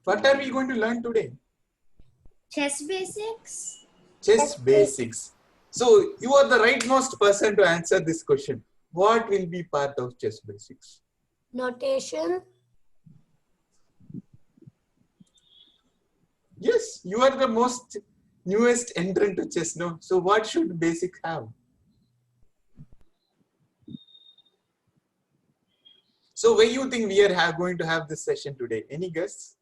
What are we going to learn today? Chess basics. Chess basics. So you are the rightmost person to answer this question. What will be part of chess basics? Notation. Yes, you are the most newest entrant to chess, no? So what should basic have? So where you think we are going to have this session today? Any guess?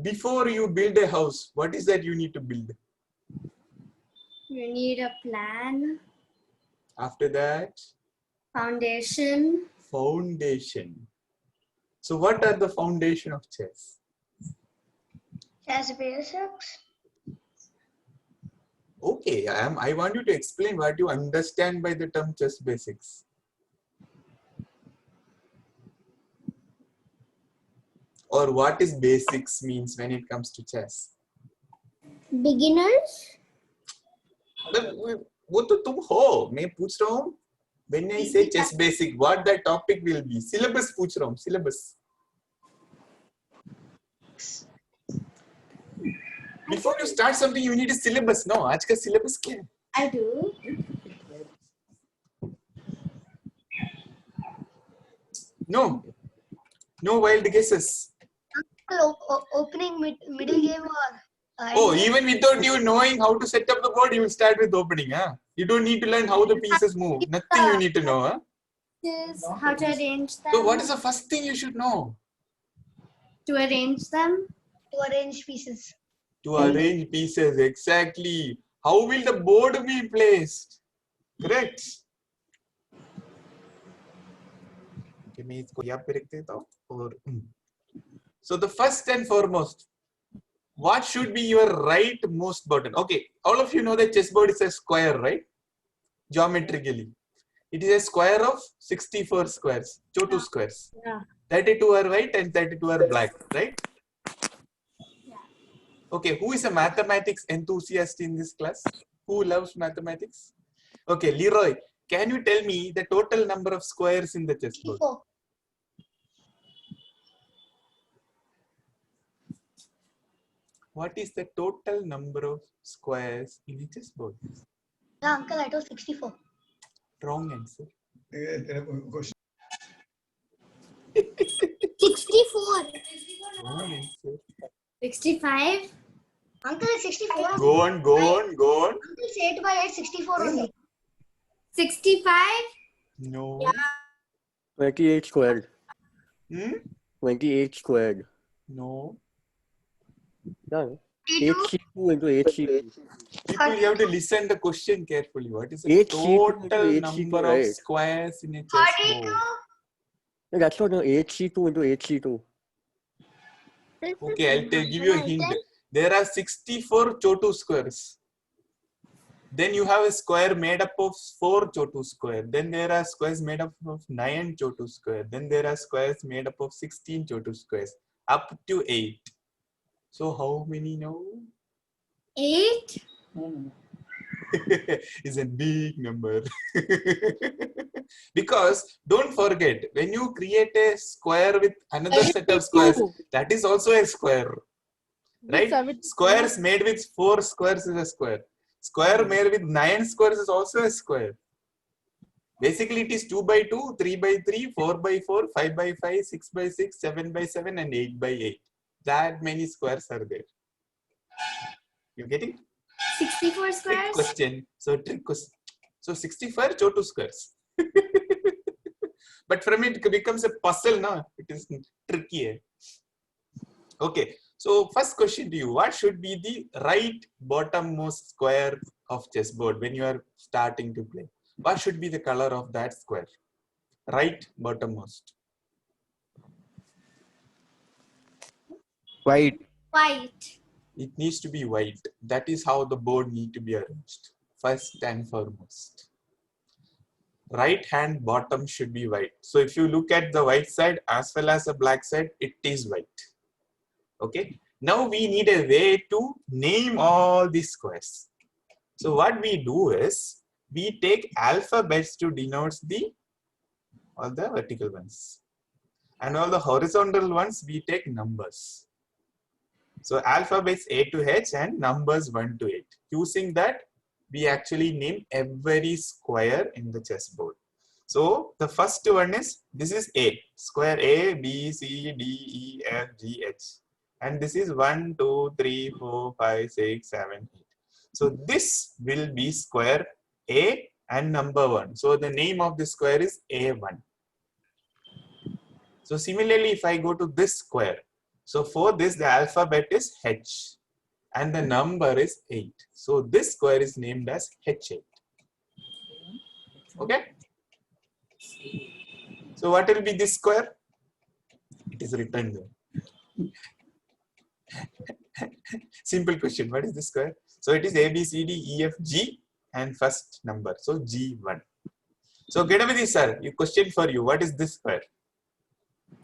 Before you build a house, what is that you need to build? You need a plan, After that, foundation. foundation. So what are the foundation of chess? Chess basics. Okay, I want you to explain what you understand by the term chess basics. Or what is basics means when it comes to chess. Beginners. वो तो तुम हो, मैं पूछ रहा हूँ. When I say chess basic, what that topic will be? Syllabus पूछ रहा हूँ, syllabus. Before you start something, you need a syllabus. No, आज का syllabus क्या है? I do. No, no wild guesses. Opening, middle game or. Oh, even without you knowing how to set up the board, you will start with opening. Huh? You don't need to learn how the pieces move. Nothing you need to know. Huh? How to arrange them. So what is the first thing you should know? To arrange them. To arrange pieces. To arrange pieces, exactly. How will the board be placed? Correct. Okay, मैं इसको यहाँ पे रख देता हूँ और so the first and foremost, what should be your rightmost button? Okay, all of you know that chessboard is a square, right? Geometrically, it is a square of 64 squares, Chotu squares. Yeah. 32 are white and 32 are black, right? Okay, who is a mathematics enthusiast in this class? Who loves mathematics? Okay, Leroy, can you tell me the total number of squares in the chessboard? 64. What is the total number of squares in a chessboard? Yeah, uncle, I told 64. Wrong answer. 64. Wrong answer. 65. Uncle, it's 64. Go on, go on, go on. Uncle, say 8 by 8, 64 only. 65. No. Yeah. 28 squared. 28 squared. No. Done. 32. 8C2 into 8C2. People, you have to listen the question carefully. What is the 8C2 total into number 8C2, of right? squares in a 32. chessboard? No, that's not no 8C2 into 8C2. Okay, I'll give you a hint. There are 64 Chotu squares. Then you have a square made up of 4 Chotu square. Then there are squares made up of 9 Chotu square. Then there are squares made up of 16 Chotu squares. Up to 8. So how many now? 8. Is a big number. Because don't forget, when you create a square with another set of squares, that is also a square. Right? Squares made with 4 squares is a square. Square made with 9 squares is also a square. Basically, it is 2 by 2, 3 by 3, 4 by 4, 5 by 5, 6 by 6, 7 by 7, and 8 by 8. That many squares are there. You getting? 64 Trick squares. question. So trick question. So 64 Chotu squares. But from it becomes a puzzle, no? It is tricky. Okay. So first question to you, what should be the right bottommost square of chessboard when you are starting to play? What should be the color of that square? Right bottommost. White. White. It needs to be white. That is how the board need to be arranged. First and foremost. Right hand bottom should be white. So if you look at the white side as well as the black side, it is white. Okay. Now we need a way to name all these squares. So what we do is we take alphabets to denote all the vertical ones, and all the horizontal ones we take numbers. So alphabets A to H and numbers 1 to 8. Using that, we actually name every square in the chessboard. So the first one is, this is A, square A, B, C, D, E, F, G, H. And this is 1, 2, 3, 4, 5, 6, 7, 8. So this will be square A and number 1. So the name of this square is A1. So similarly, if I go to this square, so for this the alphabet is H and the number is 8. So this square is named as H8. Okay. So what will be this square? It is written there. Simple question. What is this square? So it is A, B, C, D, E, F, G and first number. So G1. So Gedapati sir, you question for you. What is this square?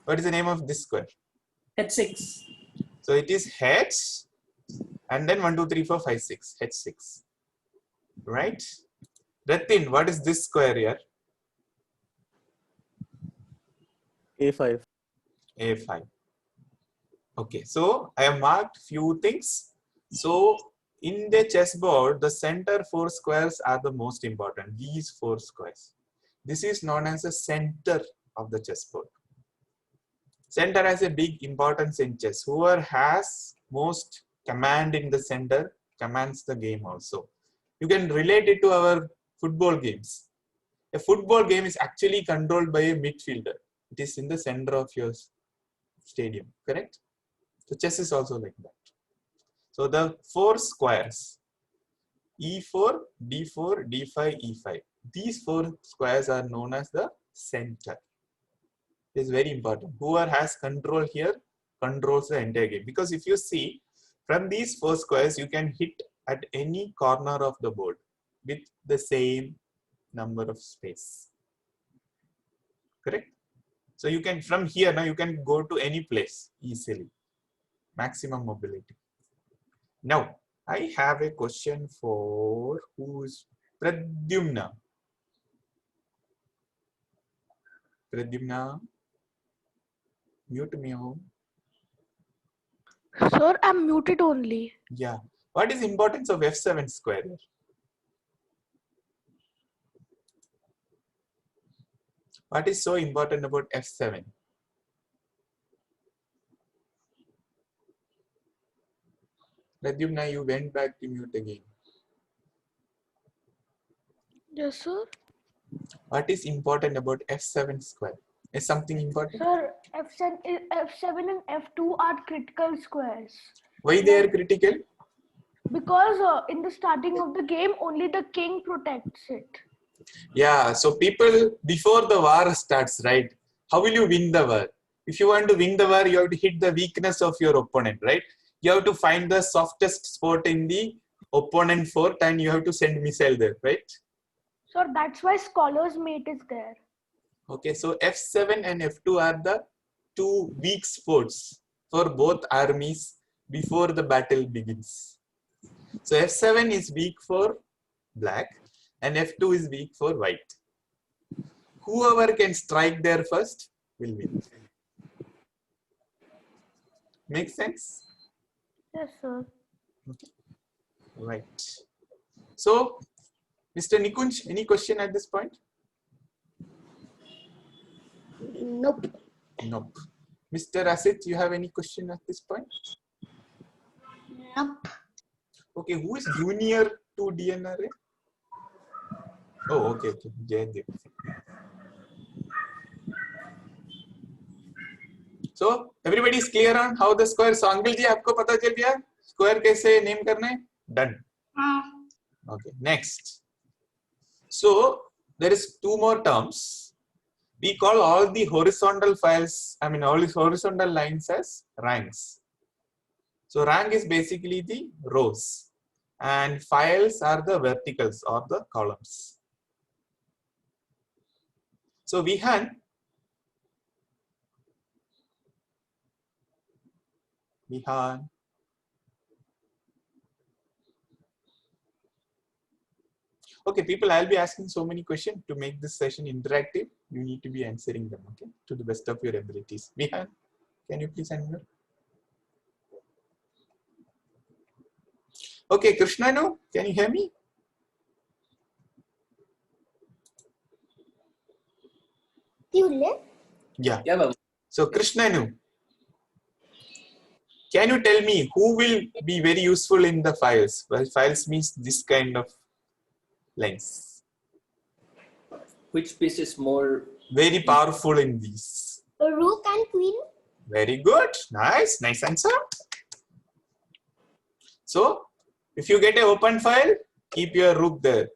What is the name of this square? H6. So it is H and then 1, 2, 3, 4, 5, 6. H6. Right? Ratin, what is this square here? A5. A5. Okay, so I have marked few things. So in the chessboard, the center 4 squares are the most important. These 4 squares. This is known as the center of the chessboard. Center has a big importance in chess. Whoever has most command in the center commands the game also. You can relate it to our football games. A football game is actually controlled by a midfielder. It is in the center of your stadium, correct? So chess is also like that. So the 4 squares, E4, D4, D5, E5. These 4 squares are known as the center. It is very important. Whoever has control here controls the entire game. Because if you see, from these 4 squares, you can hit at any corner of the board with the same number of space. Correct? So you can, from here now, you can go to any place easily. Maximum mobility. Now, I have a question for who's Pradyumna. Pradyumna, mute me. Sir, I'm muted only. Yeah. What is the importance of F7 square here? What is so important about F7? Pradyumna, you went back to mute again. Yes, sir. What is important about F7 square? Is something important? Sir, F7 and F2 are critical squares. Why they are critical? Because in the starting of the game, only the king protects it. Yeah, so people, before the war starts, right? How will you win the war? If you want to win the war, you have to hit the weakness of your opponent, right? You have to find the softest spot in the opponent fort and you have to send missile there, right? So that's why Scholar's Mate is there. Okay, so F7 and F2 are the 2 weak spots for both armies before the battle begins. So F7 is weak for black and F2 is weak for white. Whoever can strike there first will win. Make sense? Yes, sir. Okay. Right. So, Mr. Nikunj, any question at this point? Nope. Nope. Mr. Asit, you have any question at this point? Nope. Okay, who is junior to DNRA? Oh, okay, okay. Jayadev. So, everybody is clear on how the square. So, Angle ji, आपको पता चल गया square कैसे name करना है? Done. Okay, next. So, there is 2 more terms. We call all the horizontal files, all these horizontal lines as ranks. So rank is basically the rows and files are the verticals or the columns. So Vihan, Okay, people, I'll be asking so many questions to make this session interactive. You need to be answering them, okay, to the best of your abilities. Vihan, can you please answer? Okay, Krishnanu, can you hear me? Yeah. Yeah, Babu. So, Krishnanu, can you tell me who will be very useful in the files? Well, files means this kind of lines. Which piece is more? Very powerful in these. Rook and queen. Very good. Nice. Nice answer. So, if you get an open file, keep your rook there.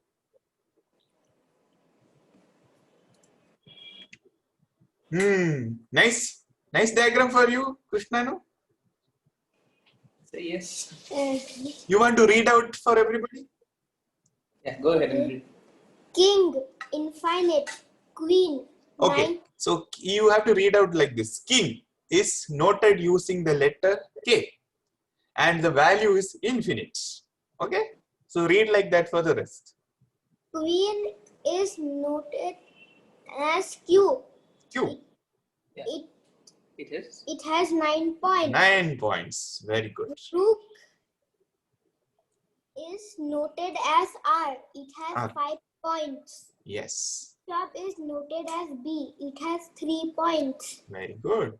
Nice. Nice diagram for you, Krishnanu. Say yes. You want to read out for everybody? Yeah, go ahead and read. King, infinite, queen, Okay. nine. So, you have to read out like this. King is noted using the letter K and the value is infinite. Okay. So, read like that for the rest. Queen is noted as Q. Q. It Has 9 points. 9 points. Very good. Rook is noted as R. It has R. 5 points. Yes. Bishop is noted as B. It has 3 points. Very good.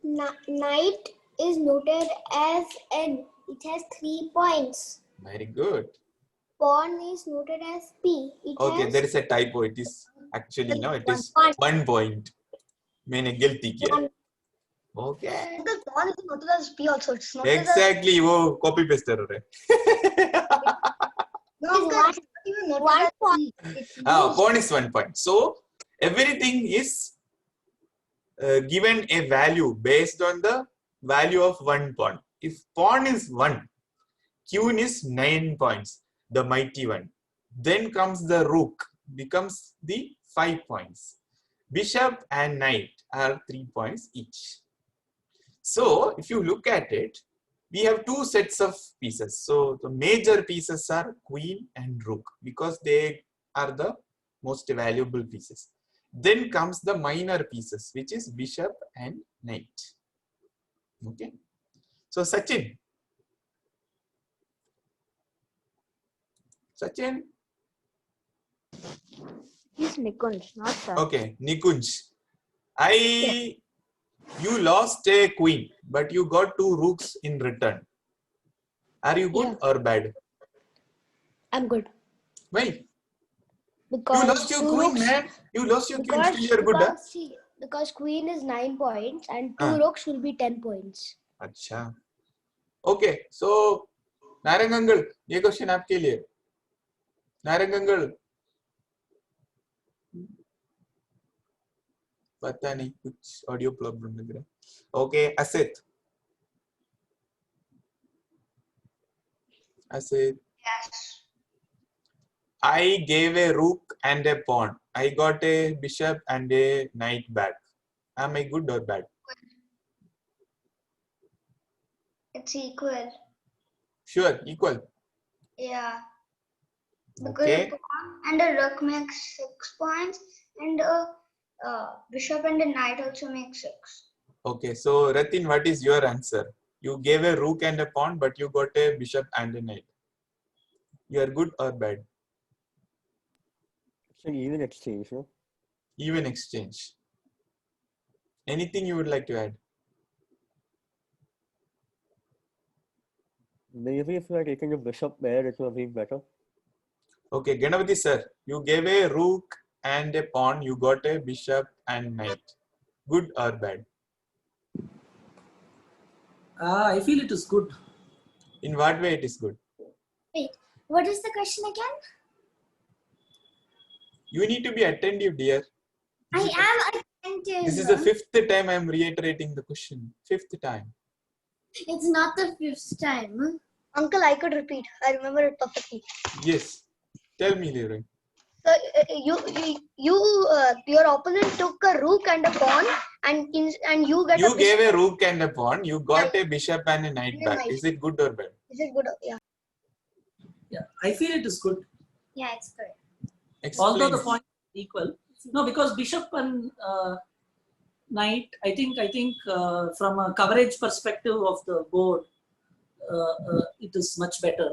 Knight is noted as N. It has 3 points. Very good. Pawn is noted as P. It Okay, has there is a typo. It is actually no, it is 1 point. मैंने गलती किया. Okay. The pawn is noted as P also. It's not Exactly. वो copy paste error है. No, it's not even noted 1 as point. P. Pawn is 1 point. So everything is given a value based on the value of 1 pawn. If pawn is 1, queen is 9 points, the mighty one. Then comes the rook, becomes the 5 points. Bishop and knight are 3 points each. So if you look at it, we have 2 sets of pieces. So the major pieces are queen and rook because they are the most valuable pieces. Then comes the minor pieces, which is bishop and knight. Okay. So Sachin. He's Nikunj, not Sir. Okay, Nikunj. You lost a queen, but you got 2 rooks in return. Are you good or bad? I'm good. Why? Because You lost your two queen, rooks- man. You lost your queen. Still you're good, huh? because queen is 9 points and 2 Ah. rooks will be 10 points. अच्छा. Okay, so Narang uncle, ये question आपके लिए. Narang uncle. पता नहीं कुछ audio problem लग रहा है. Okay, Asit. Asit. Yes. I gave a rook and a pawn. I got a bishop and a knight back. Am I good or bad? It's equal. Sure, equal. Yeah. Okay. Because a pawn and a rook makes 6 points, and a bishop and a knight also make 6. Okay, so Ratin, what is your answer? You gave a rook and a pawn, but you got a bishop and a knight. You are good or bad? It's an even exchange, no? Even exchange. Anything you would like to add? Maybe if you had taken the bishop there, it would have been better. Okay, Ganapati sir, you gave a rook and a pawn, you got a bishop and knight. Good or bad? I feel it is good. In what way it is good? Wait, what is the question again? You need to be attentive, dear. I am attentive. This is the 5th time I am reiterating the question. 5th time. It's not the 5th time. Uncle, I could repeat. I remember it perfectly. Yes. Tell me, Leroy. So your opponent took a rook and a pawn, and you get You a gave bishop. a rook and a pawn. You got a bishop and a knight back. Is it good or bad? Is it good? Yeah. Yeah, I feel it is good. Yeah, it's good. Although the Explain. points are equal. No, because bishop and knight, I think from a coverage perspective of the board, it is much better.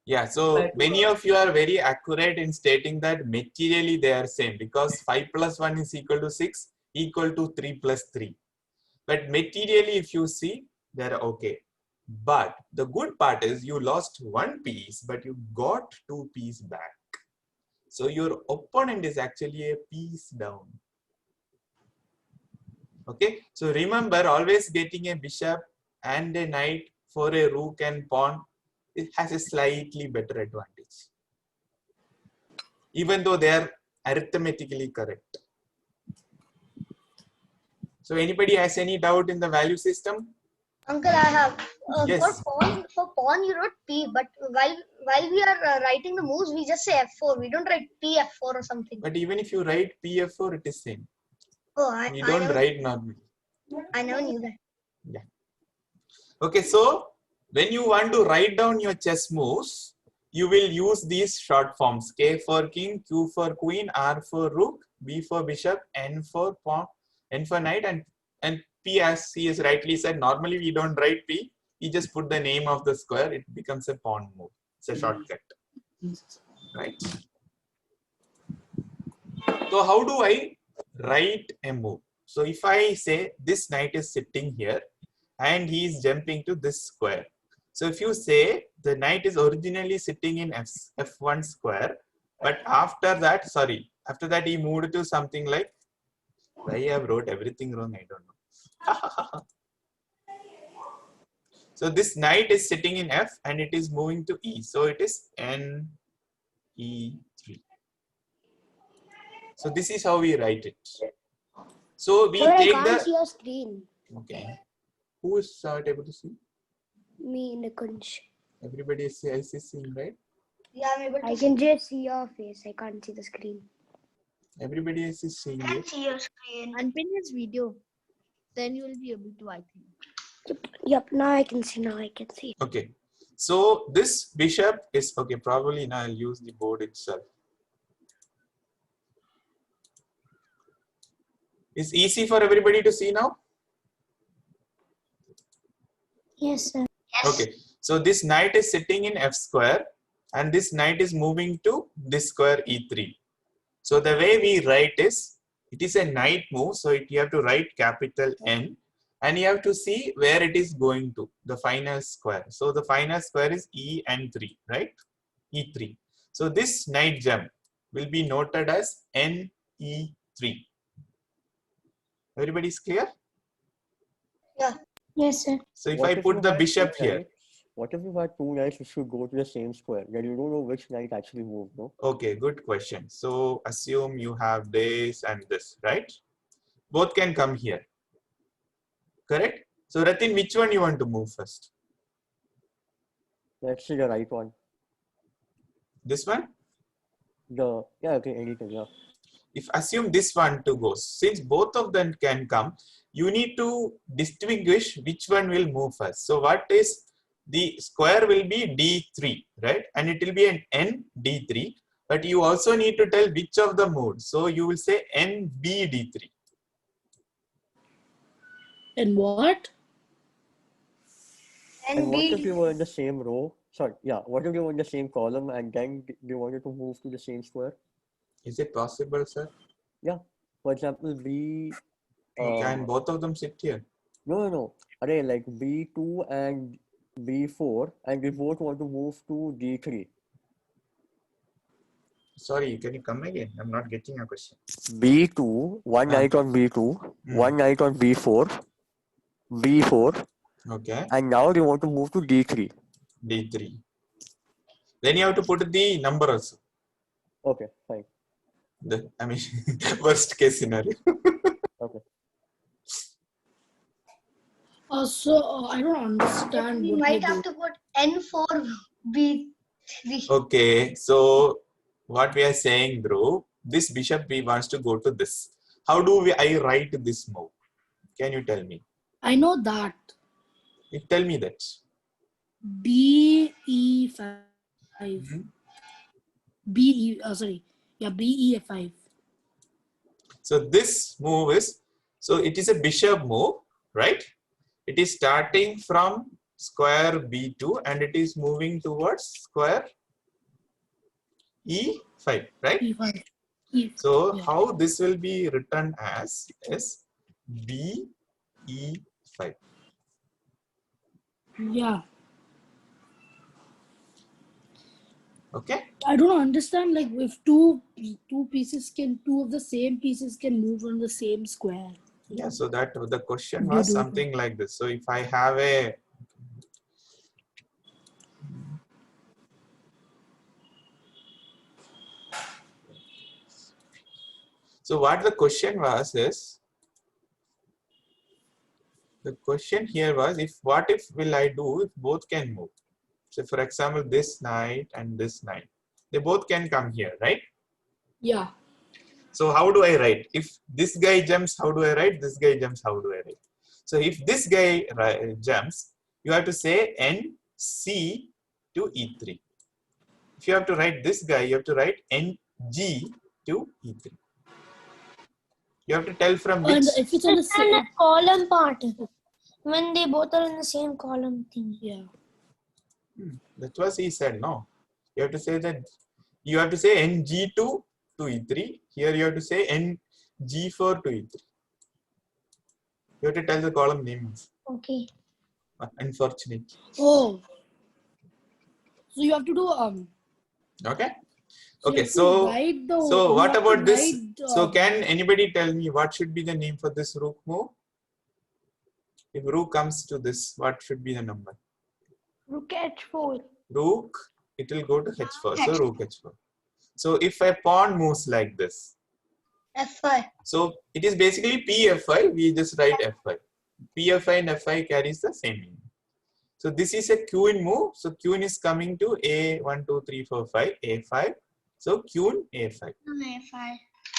Yeah, so compared to, many of you are very accurate in stating that materially they are same because 5 plus 1 is equal to 6 equal to 3 plus 3. But materially, if you see, they're okay. But the good part is you lost one piece, but you got 2 pieces back. So your opponent is actually a piece down. Okay, so remember always getting a bishop and a knight for a rook and pawn, it has a slightly better advantage. Even though they are arithmetically correct. So anybody has any doubt in the value system? Uncle, I have Yes. for pawn you wrote P, but while we are writing the moves, we just say F4. We don't write P F4 or something. But even if you write PF4, it is same. Oh, We don't write normally. I never knew that. Yeah. Okay, so when you want to write down your chess moves, you will use these short forms: K for king, Q for queen, R for rook, B for bishop, N for pawn, N for knight, and P, as he has rightly said, normally we don't write P. We just put the name of the square. It becomes a pawn move. It's a shortcut, right? So how do I write a move? So if I say this knight is sitting here and he is jumping to this square. So if you say the knight is originally sitting in F1 square, but after that he moved to something like, why I have wrote everything wrong, I don't know. So this knight is sitting in F and it is moving to E. So it is N, E, 3. So this is how we write it. So we Sir, I take can't see the, your screen. okay. Who is not able to see? Me in the kunch. Everybody is seeing, right? Yeah, I'm able to. I can just see your face. I can't see the screen. Everybody else is seeing I it. see your screen. Unpin his video. Then you will be able to, I think. Yep, now I can see. Now I can see. Okay. So this bishop is, okay, probably now I'll use the board itself. It's easy for everybody to see now? Yes, sir. Yes. Okay. So this knight is sitting in F square and this knight is moving to this square E3. So the way we write is, it is a knight move. So you have to write capital N and you have to see where it is going to, the final square. So the final square is EN3, right? E3. So this knight jump will be noted as NE3. Everybody is clear? Yeah. Yes, sir. So if I put the bishop here. What if you had two knights which should go to the same square? Then you don't know which knight actually moved, no? Okay, good question. So assume you have this and this, right? Both can come here. Correct? So Ratin, which one you want to move first? Let's see the right one. This one? Okay, anything, yeah. If assume this one to go, since both of them can come, you need to distinguish which one will move first. So what is the square will be D3, right? And it will be an N D3, but you also need to tell which of the moves. So you will say NB D3. And what? And what if you were in the same row? Sorry, yeah. What if you were in the same column and then they wanted to move to the same square? Is it possible, sir? Yeah. For example, B. Can both of them sit here? No. Array like B2 and B4, and we both want to move to D3. Sorry, can you come again? I'm not getting your question. B2, one knight on B2, one knight on B4, B4. Okay. And now they want to move to D3. D3. Then you have to put the number also. Okay, fine. Worst case scenario. Okay. So I don't understand. We what might they have do. to put N4 B3. Okay, so what we are saying, Dhruv, this bishop we wants to go to this. How do I write this move? Can you tell me? I know that. You tell me that. B E5. Mhm. Sorry. Yeah, B, E, F5. So this move is, so it is a bishop move, right? It is starting from square B2 and it is moving towards square E5, right? E5. E, So yeah. how this will be written as is B E5. Yeah. Okay. I don't understand, like, if two of the same pieces can move on the same square. Yeah. So that the question You was do. something like this. So if I have a so what the question was is, the question here was, if what if will I do if both can move? So for example, this knight and this knight, they both can come here, right? Yeah. So how do I write? If this guy jumps, how do I write? This guy jumps, how do I write? So if this guy jumps, you have to say NC to E3. If you have to write this guy, you have to write NG to E3. You have to tell from which. And if it's on the same. And a column part. When they both are in the same column thing. Yeah. That was he said, no. You have to say that, you have to say NG2 to E3. Here you have to say NG4 to E3. You have to tell the column names. Okay. Unfortunately. Oh. So you have to do Okay. So you Okay. have to So write the- so you what have to about this? write, So can anybody tell me what should be the name for this rook move? If rook comes to this, what should be the number? Rook H4. Rook, it will go to H4. So rook H4. So if a pawn moves like this, F5. so it is basically PF5. We just write F5. PF5 and F5 carries the same meaning. So this is a queen move. So queen is coming to A1, 2, 3, 4, 5, A5. So queen A5. A5.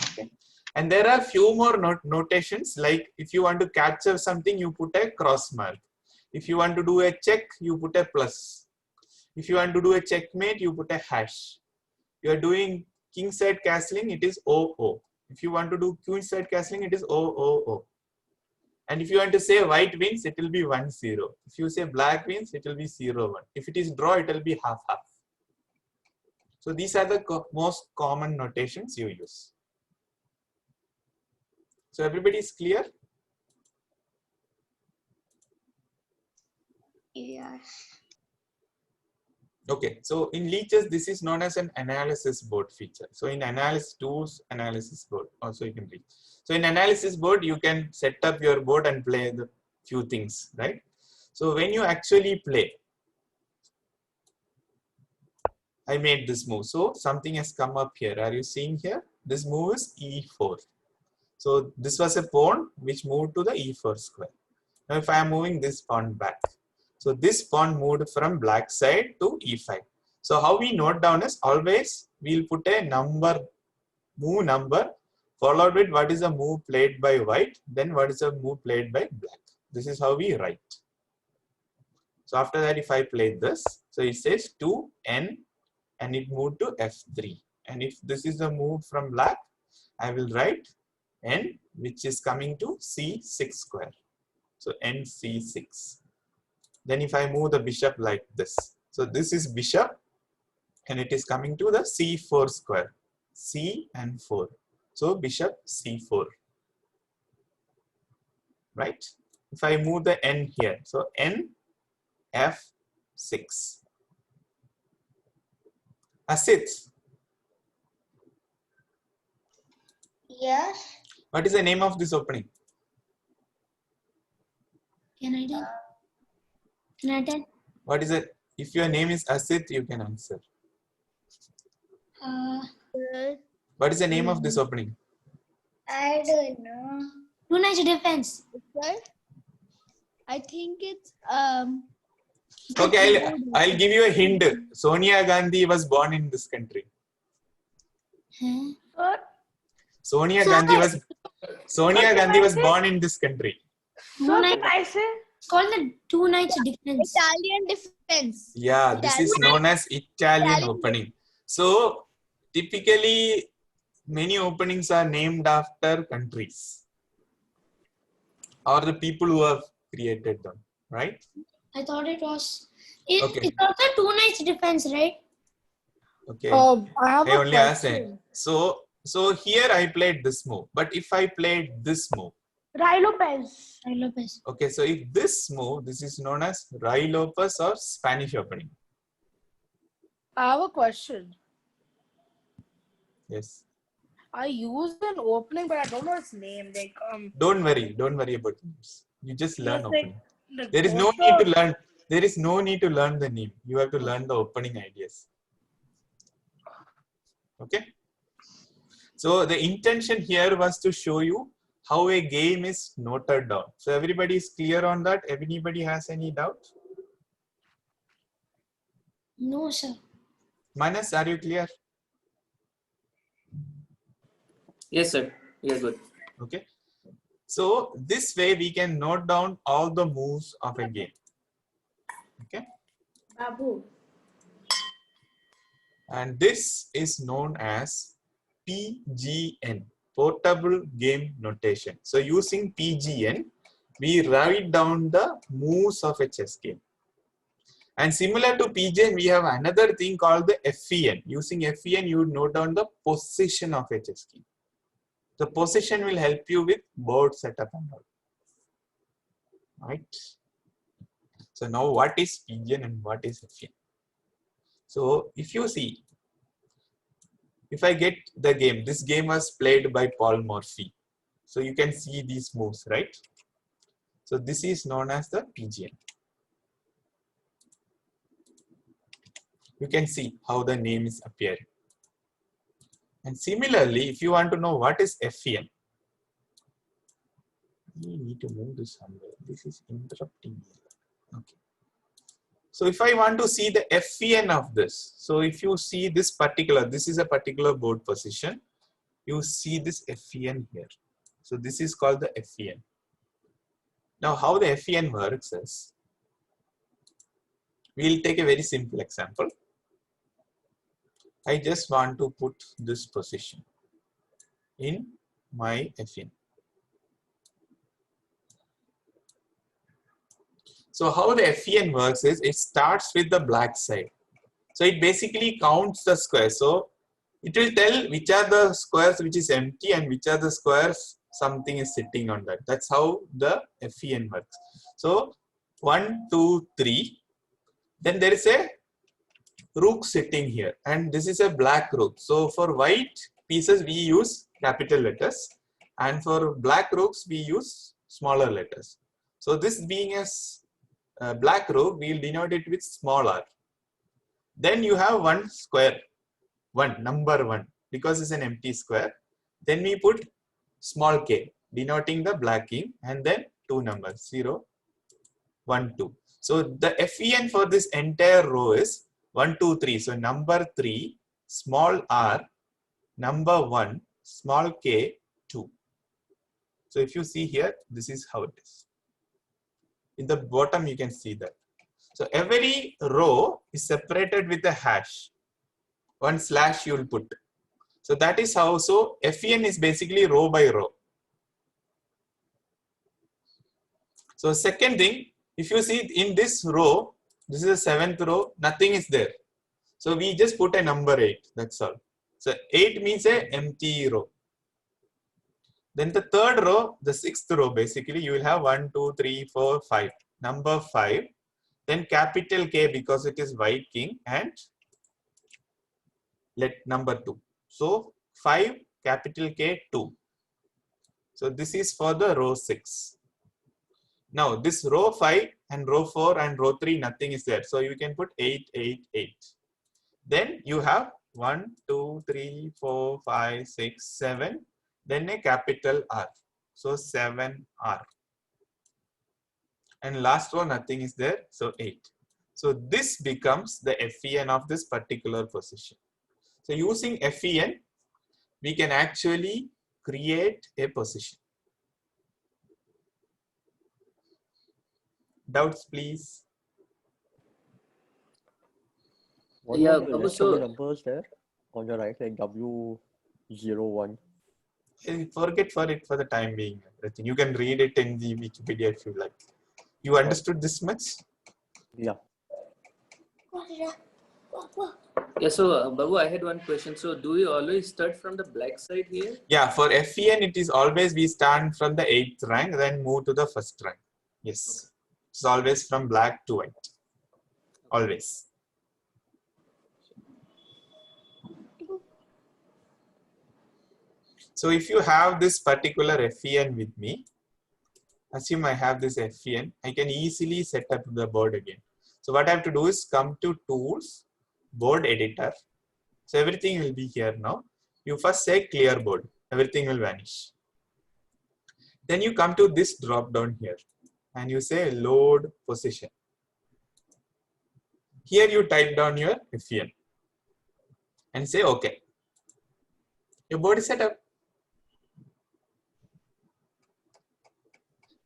Okay. And there are few more notations, like if you want to capture something, you put a cross mark. If you want to do a check, you put a plus. If you want to do a checkmate, you put a hash. You are doing kingside castling, it is OO. If you want to do queenside castling, it is OOO. And if you want to say white wins, it will be 1-0. If you say black wins, it will be 0-1. If it is draw, it will be half-half. So these are the most common notations you use. So everybody is clear? Yes. Okay, so in Lichess, this is known as an analysis board feature. So in analysis tools, analysis board, also you can read. So in analysis board, you can set up your board and play the few things, right? So when you actually play, I made this move. So something has come up here. Are you seeing here? This move is E4. So this was a pawn which moved to the E4 square. Now if I am moving this pawn back, so this pawn moved from black side to E5. So how we note down is always we'll put a number, move number, followed with what is the move played by white, then what is the move played by black. This is how we write. So after that, if I play this, so it says 2N and it moved to F3. And if this is the move from black, I will write N, which is coming to C6 square. So NC6. Then if I move the bishop like this, so this is bishop and it is coming to the C4 square, C and 4. So bishop C4, right? If I move the N here, so N F6. Asit, Yes. what is the name of this opening? Can I tell? Can I tell? What is it? If your name is Asit, you can answer. What is the name of this opening? I don't know. Two nice defense. Sir, I think it's Okay, I'll give you a hint. Sonia Gandhi was born in this country. Huh? Sir, Sonia Gandhi was born in this country. sir, can I say? It's called the two nights defense. Italian defense. Depends. Yeah, this is known as Italian opening. So typically many openings are named after countries or the people who have created them, right? I thought it was. Okay. It's also two nights defense, right? Okay. I have I a only asked it. question. So here I played this move, but if I played this move, Rai Lopez. Rai Lopez. okay, so if this move, this is known as Rai Lopez or Spanish opening. I have a question. Yes. I used an opening, but I don't know its name. Like Don't worry about names. You just learn like, opening. like There is no need to learn. There is no need to learn the name. You have to learn the opening ideas. Okay. So the intention here was to show you how a game is noted down. So everybody is clear on that? Anybody has any doubt? No, sir. Manas, are you clear? Yes, sir. Yeah, good. Okay. So this way we can note down all the moves of a game. Okay. Babu. And this is known as PGN, Portable Game Notation. So using PGN, we write down the moves of a chess game. And similar to PGN, we have another thing called the FEN. Using FEN, you would note down the position of a chess game. The position will help you with board setup and all. Right? So now what is PGN and what is FEN? So if you see, if I get the game, this game was played by Paul Morphy. So you can see these moves, right? So this is known as the PGN. You can see how the name is appearing. And similarly, if you want to know what is FEN, you need to move this somewhere. This is interrupting me. Okay. So if I want to see the FEN of this, so if you see this is a particular board position, you see this FEN here. So this is called the FEN. Now how the FEN works is, we'll take a very simple example. I just want to put this position in my FEN. So how the FEN works is, it starts with the black side. So it basically counts the squares. So it will tell which are the squares which is empty and which are the squares something is sitting on that. That's how the FEN works. So 1, 2, 3. Then there is a rook sitting here, and this is a black rook. So for white pieces we use capital letters, and for black rooks we use smaller letters. So this being a black rook, we will denote it with small r. Then you have one square, number 1, because it's an empty square. Then we put small k, denoting the black king, and then 2 numbers, 0, 1, 2. So the FEN for this entire row is 1, 2, 3. So number 3, small r, number 1, small k, 2. So if you see here, this is how it is. In the bottom, you can see that. So every row is separated with a hash. 1 slash you will put. So that is how. So FEN is basically row by row. So second thing, if you see in this row, this is the 7th row, nothing is there. So we just put a number 8, that's all. So 8 means a empty row. Then the third row, the 6th row, basically you will have 1, 2, 3, 4, 5. Number 5, then capital K because it is white king, and let number 2. So 5, capital K, 2. So this is for the row 6. Now this row 5 and row 4 and row 3, nothing is there. So you can put 8, 8, 8. Then you have 1, 2, 3, 4, 5, 6, 7. Then a capital R. So 7R. And last one, nothing is there. So 8. So this becomes the FEN of this particular position. So using FEN, we can actually create a position. Doubts, please? What Yeah, was the Babu, rest of the so numbers there on the right, like W01? Forget for it for the time being. Everything you can read it in the Wikipedia if you like. You understood this much? Yeah. yeah, so Babu, I had one question. So do we always start from the black side here? Yeah, for FEN it is always we start from the 8th rank, then move to the 1st rank. Yes, it's always from black to white. Always. So if you have this particular FEN with me, assume I have this FEN, I can easily set up the board again. So what I have to do is come to Tools, Board Editor. So everything will be here now. You first say clear board, everything will vanish. Then you come to this drop down here and you say load position. Here you type down your FEN and say OK. Your board is set up.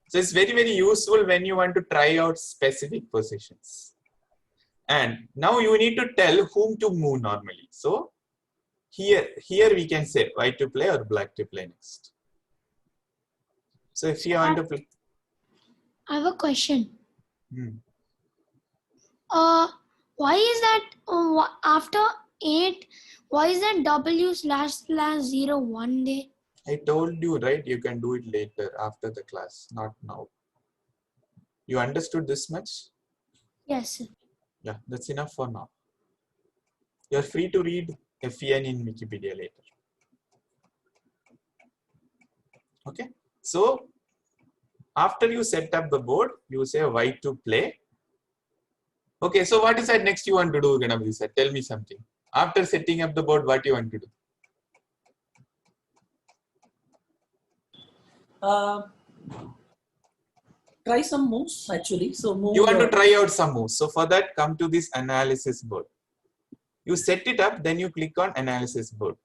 So it's very, very useful when you want to try out specific positions. And now you need to tell whom to move normally. So here we can say white to play or black to play next. So if you want to play. I have a question. Hmm. Why is that after 8? Why is that W//01 there? I told you, right? You can do it later after the class, not now. You understood this much? Yes, sir. Yeah, that's enough for now. You're free to read FEN in Wikipedia later. Okay, so after you set up the board, you say white to play. Okay, so what is that next you want to do, Ganapati sir? Tell me something. After setting up the board, what you want to do? Try some moves actually. So move. You want to try out some moves. So for that, come to this analysis board. You set it up, then you click on analysis board.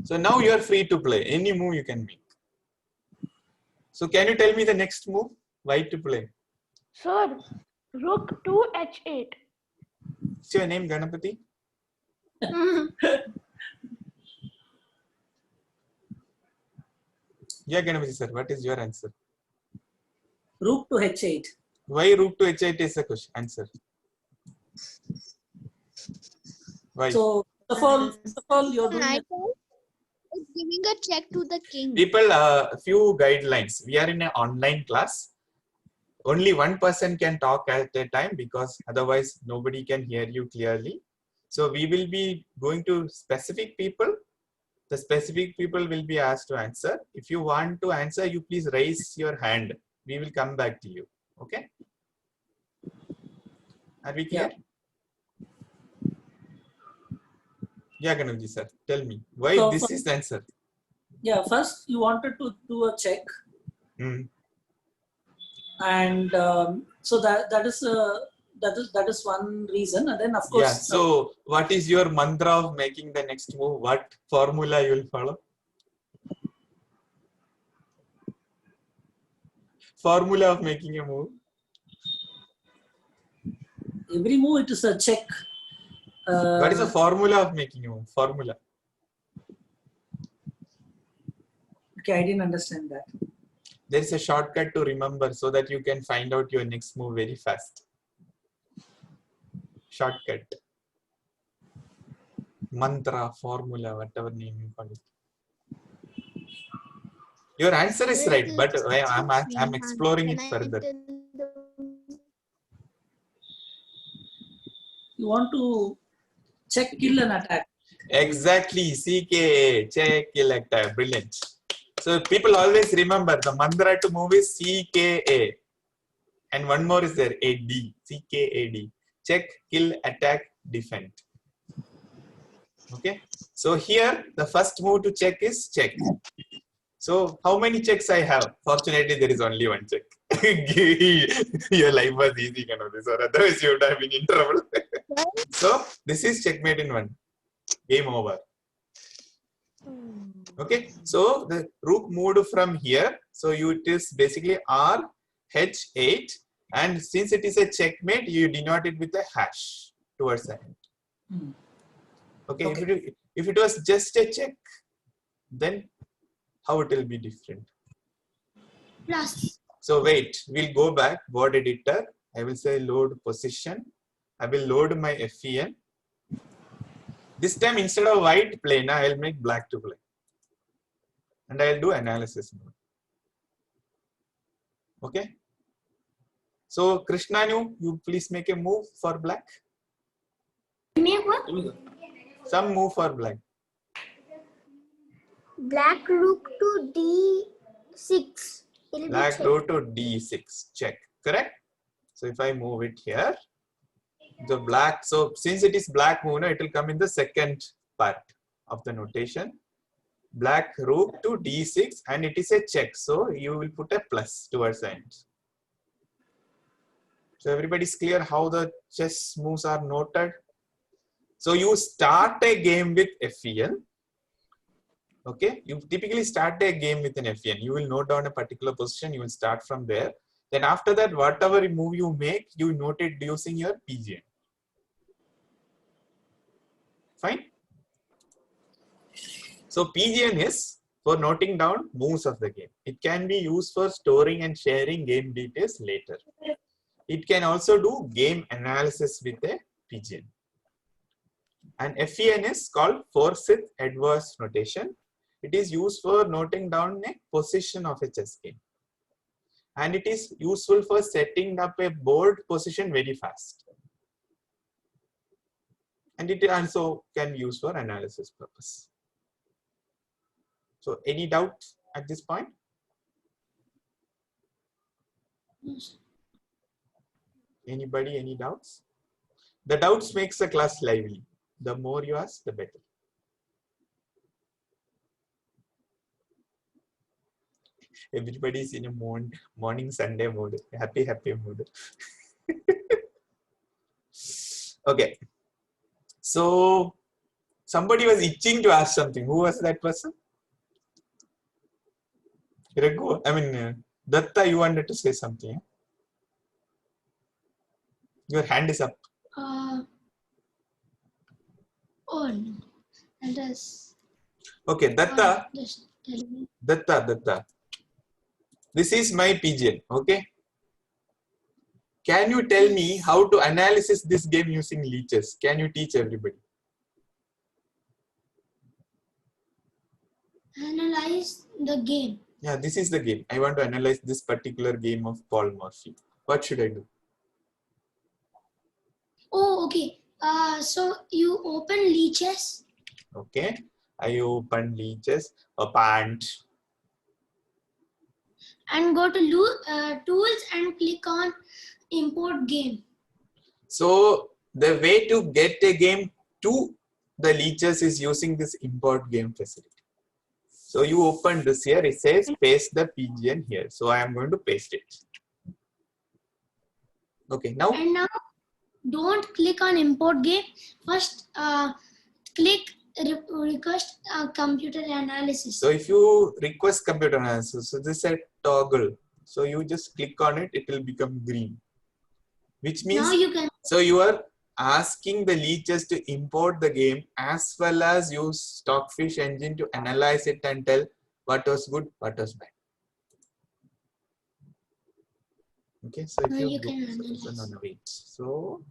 So now you are free to play. Any move you can make. So can you tell me the next move? White to play. Sir, rook to h8. What's your name, Ganapati? Yeah, Ganapati sir. What is your answer? Rook to h8. Why rook to h8 is the question? Answer. Why? So first of all, you're doing Knight is giving a check to the king. People, a few guidelines. We are in an online class. Only one person can talk at a time because otherwise nobody can hear you clearly. So we will be going to specific people. The specific people will be asked to answer. If you want to answer, you please raise your hand. We will come back to you. Okay? Are we clear? Yeah, Ganapati sir. Tell me why So this is the answer. Yeah, first you wanted to do a check. And so that is one reason, and then of course. Yeah. So, what is your mantra of making the next move? What formula you will follow? Formula of making a move. Every move it is a check. What is the formula of making a move? Formula. Okay, I didn't understand that. There is a shortcut to remember so that you can find out your next move very fast. Shortcut. Mantra, formula, whatever name you call it. Your answer is right, but I'm exploring it further. You want to check, kill, and attack. Exactly. CKA. Check, kill, attack. Brilliant. So people always remember the mantra to move is CKA. And one more is there, AD. CKAD. Check, kill, attack, defend. Okay. So here the first move to check is check. So how many checks I have? Fortunately, there is only one check. Your life was easy, or otherwise you would have been in trouble. So this is checkmate in one. Game over. Okay. So the rook moved from here. So it is basically R H8, and since it is a checkmate, you denote it with a hash towards the end. Okay, Okay. if it was just a check, then how it will be different? Plus. So wait, we'll go back, board editor. I will say load position. I will load my FEN. This time instead of white plane, I'll make black to plane. And I'll do analysis mode. Okay. So Krishnanu, you please make a move for black. Make what? Some move for black. Black rook to D6. It'll be Black check. rook to D6. Check. Correct? So if I move it here, the black, so since it is black move, it will come in the second part of the notation. Black rook to D6 and it is a check. So you will put a plus towards the end. So everybody is clear how the chess moves are noted. So you start a game with FEN. Okay, you typically start a game with an FEN. You will note down a particular position. You will start from there. Then after that, whatever move you make, you note it using your PGN. Fine. So PGN is for noting down moves of the game. It can be used for storing and sharing game details later. It can also do game analysis with a PGN. And FEN is called Forsyth Edwards notation. It is used for noting down a position of a chess game. And it is useful for setting up a board position very fast. And it also can be used for analysis purpose. So any doubt at this point? Anybody, any doubts? The doubts makes the class lively. The more you ask, the better. Everybody is in a morning Sunday mode, happy mood. Okay. So somebody was itching to ask something. Who was that person? Raghu, I mean, Datta, you wanted to say something. Your hand is up. Oh no. That is. Okay, Datta. Just tell me. Datta. This is my PGN, okay? Can you tell me how to analysis this game using leeches? Can you teach everybody? Analyze the game. Yeah, this is the game. I want to analyze this particular game of Paul Murphy. What should I do? Oh, okay. So you open leeches. Okay. I open leeches, opened. And go to tools and click on import game. So the way to get a game to the leeches is using this import game facility. So you open this here, it says paste the PGN here. So I am going to paste it. Okay, now. And now don't click on import game. First click request computer analysis. So if you request computer analysis, so this is a toggle. So you just click on it, it will become green. Which means, now you can. So you are asking the leeches to import the game as well as use Stockfish engine to analyze it and tell what was good, what was bad. Okay, so if now you can analyze. no, wait. So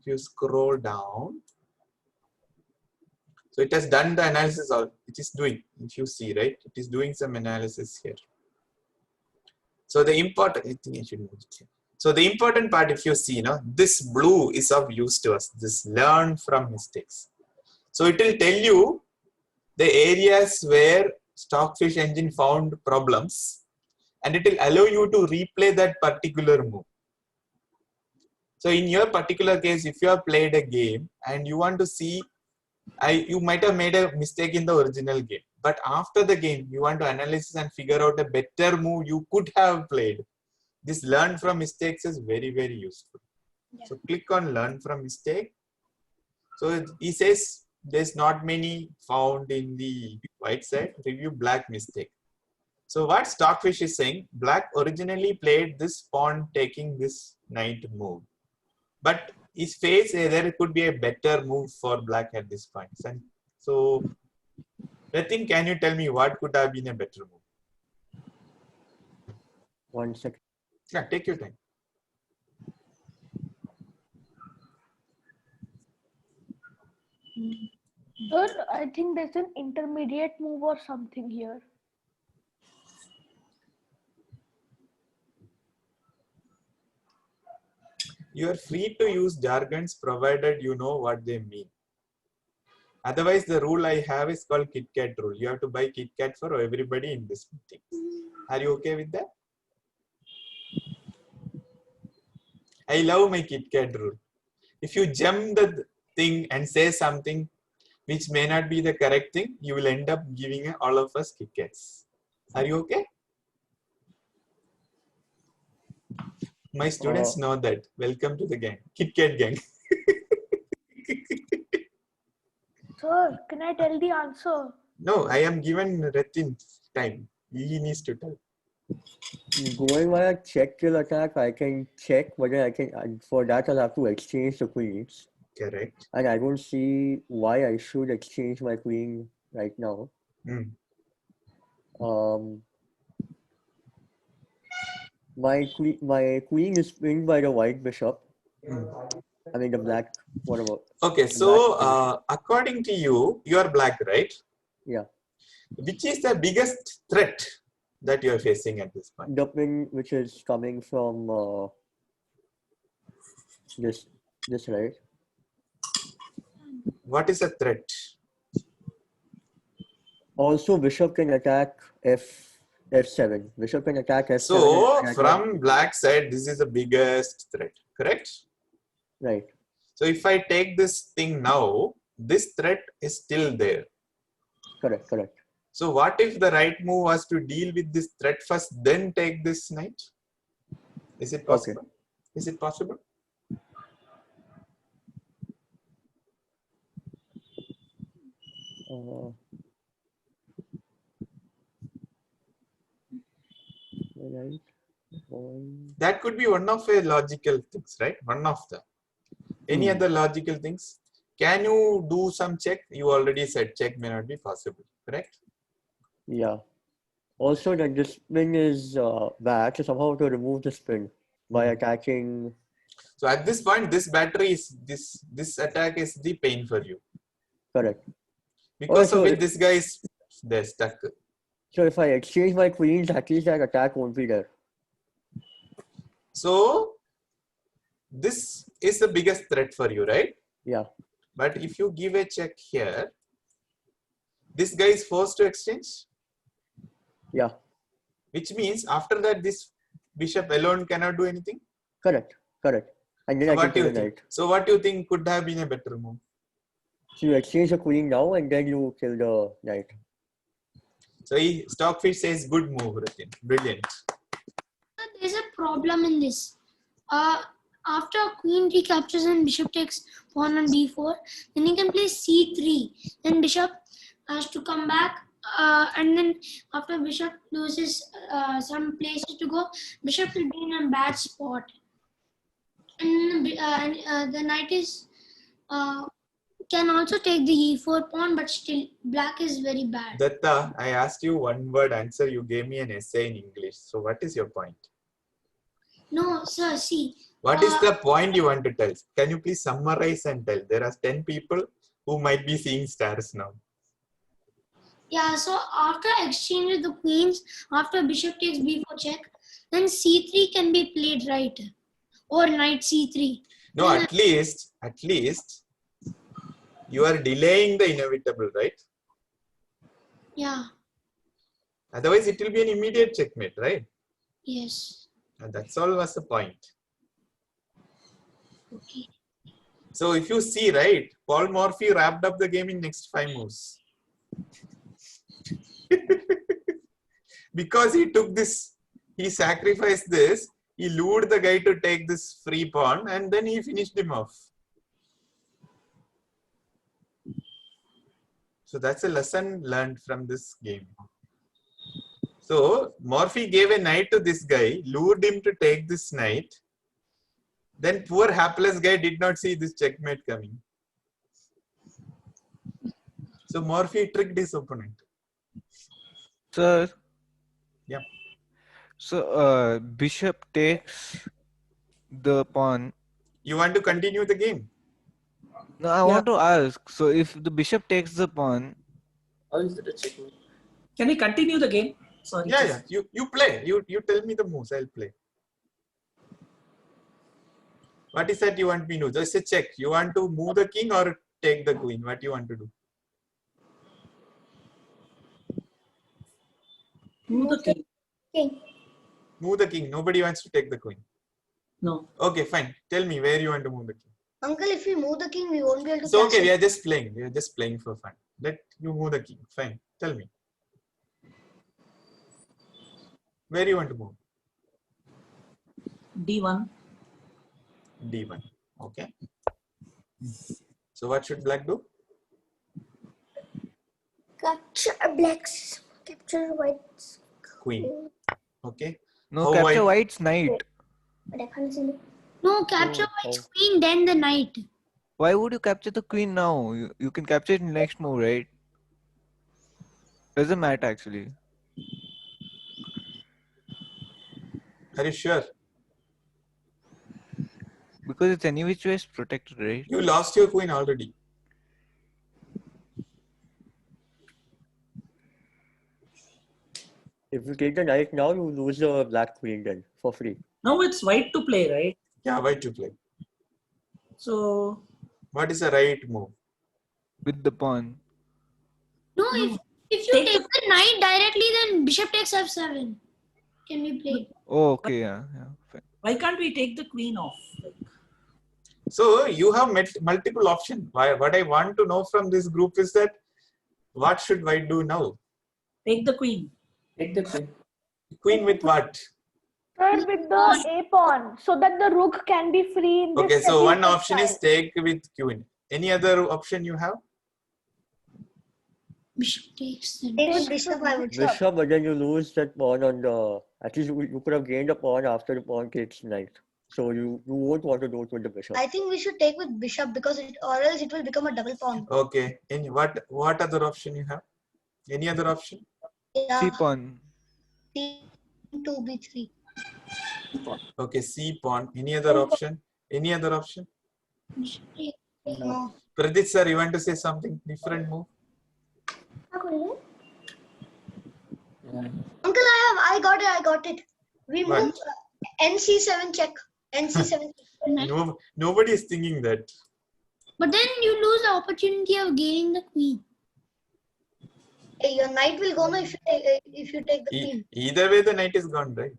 if you scroll down, so it has done the analysis. All it is doing, if you see, right, it is doing some analysis here. So the important, I think I should move it here. So the important part, if you see, this blue is of use to us, this learn from mistakes. So it will tell you the areas where Stockfish engine found problems and it will allow you to replay that particular move. So in your particular case, if you have played a game and you want to see, you might have made a mistake in the original game, but after the game, you want to analyze and figure out a better move you could have played. This learn from mistakes is very, very useful. Yeah. So click on learn from mistake. So he says there's not many found in the white side. Review black mistake. So what Stockfish is saying, black originally played this pawn taking this knight move. But his face, there could be a better move for black at this point. And so, Ratin, can you tell me what could have been a better move? 1 second. Yeah, take your time. Sir, I think there's an intermediate move or something here. You are free to use jargons provided you know what they mean. Otherwise, the rule I have is called Kit Kat rule. You have to buy Kit Kat for everybody in this meeting. Are you okay with that? I love my Kit Kat rule. If you jump the thing and say something which may not be the correct thing, you will end up giving all of us Kit Kats. Are you okay? My students know that. Welcome to the gang. Kit Kat gang. Sir, can I tell the answer? No, I am given Ratin time. He needs to tell. Going via check kill attack, I can check whether I can. For that, I'll have to exchange the queens. Correct. And I don't see why I should exchange my queen right now. My queen is pinned by the white bishop. I mean the black, whatever. Okay, so according to you, you are black, right? Yeah. Which is the biggest threat that you are facing at this point? The pin which is coming from this right. What is a threat? Also, bishop can attack f7. Bishop can attack f7. So from black side, this is the biggest threat, correct? Right. So if I take this thing now, this threat is still there. Correct. So what if the right move was to deal with this threat first, then take this knight? Is it possible? Okay. Is it possible? Right. That could be one of the logical things, right? One of the. Any other logical things? Can you do some check? You already said check may not be possible, correct? Yeah. Also, that the spin is bad, so somehow to remove the spin by attacking. So at this point, this battery is this attack is the pain for you. Correct. Because of it, this guy is there stuck. So if I exchange my queens, at least that attack won't be there. So this is the biggest threat for you, right? Yeah. But if you give a check here, this guy is forced to exchange. Yeah. Which means after that, this bishop alone cannot do anything. Correct. And then So I what can do kill you the think? knight. So what do you think could have been a better move? So you exchange the queen now and then you kill the knight. So Stockfish says good move, Ratin. Brilliant. There's a problem in this. After queen recaptures and bishop takes pawn on d4, then you can play c3. Then bishop has to come back, and then after bishop loses some places to go, bishop will be in a bad spot. And the knight is can also take the e4 pawn, but still black is very bad. Datta, I asked you one word answer. You gave me an essay in English. So what is your point? No, sir, see. What is the point you want to tell? Can you please summarize and tell? There are 10 people who might be seeing stars now. Yeah, so after exchange of the queens, after bishop takes b4 check, then c3 can be played, right? Or knight c3. No, then at least you are delaying the inevitable, right? Yeah. Otherwise, it will be an immediate checkmate, right? Yes. And that's all was the point. Okay. So if you see, right, Paul Morphy wrapped up the game in next 5 moves. Because he took this, he sacrificed this, he lured the guy to take this free pawn and then he finished him off. So that's a lesson learned from this game. So Morphy gave a knight to this guy, lured him to take this knight, Then poor hapless guy did not see this checkmate coming. So Morphy tricked his opponent. Sir. Yeah. So bishop takes the pawn. You want to continue the game? No, I want to ask. So if the bishop takes the pawn, How is it a checkmate? Can we continue the game? Sorry. Yeah. You play. You tell me the moves. I'll play. What is that you want me to do? Just a check. You want to move the king or take the queen? What you want to do? Move the king. King. Move the king. Nobody wants to take the queen. No. Okay, fine. Tell me where you want to move the king. Uncle, if we move the king, we won't be able to So catch okay, we it. are just playing. We are just playing for fun. Let you move the king. Fine. Tell me. Where you want to move? D1. D1. Okay. So what should black do? Capture blacks. Capture whites. Queen. Okay. no, How capture white- white's knight. But I can't see. No, capture Oh, white's queen, then the knight. Why would you capture the queen now? You can capture it in the next move, right? Doesn't matter actually. Are you sure? Because it's any which way is protected, right? You lost your queen already. If you take the knight now, you lose the black queen then for free. Now it's white to play, right? Yeah, white to play. So What is the right move? With the pawn. No, if you Take take the knight directly, then bishop takes f7. Can be played. Oh, okay, yeah. Fine. why can't we take the queen off? So you have multiple options. What I want to know from this group is that what should white do now? Take the queen. Take the queen. Queen with what? Sir, with the a pawn, so that the rook can be free in this. Okay, so one medieval option is style. take with queen. Any other option you have? Bishop takes then. Take with bishop, I would say. Bishop, but then you lose that pawn on the. At least you could have gained a pawn after the pawn takes knight. So you won't want to do it with the bishop. I think we should take with bishop because or else it will become a double pawn. Okay. Any what other option you have? Any other option? Yeah. C pawn. C2, B3. Okay, C pawn. Any other option? Any other option? Bishop takes. No. Pradit sir, you want to say something different move? Yeah. Uncle, I got it. We What? move NC7 check. NC7 check. No, nobody is thinking that. But then you lose the opportunity of gaining the queen. Hey, your knight will go now if you take the queen. Either way, the knight is gone, right?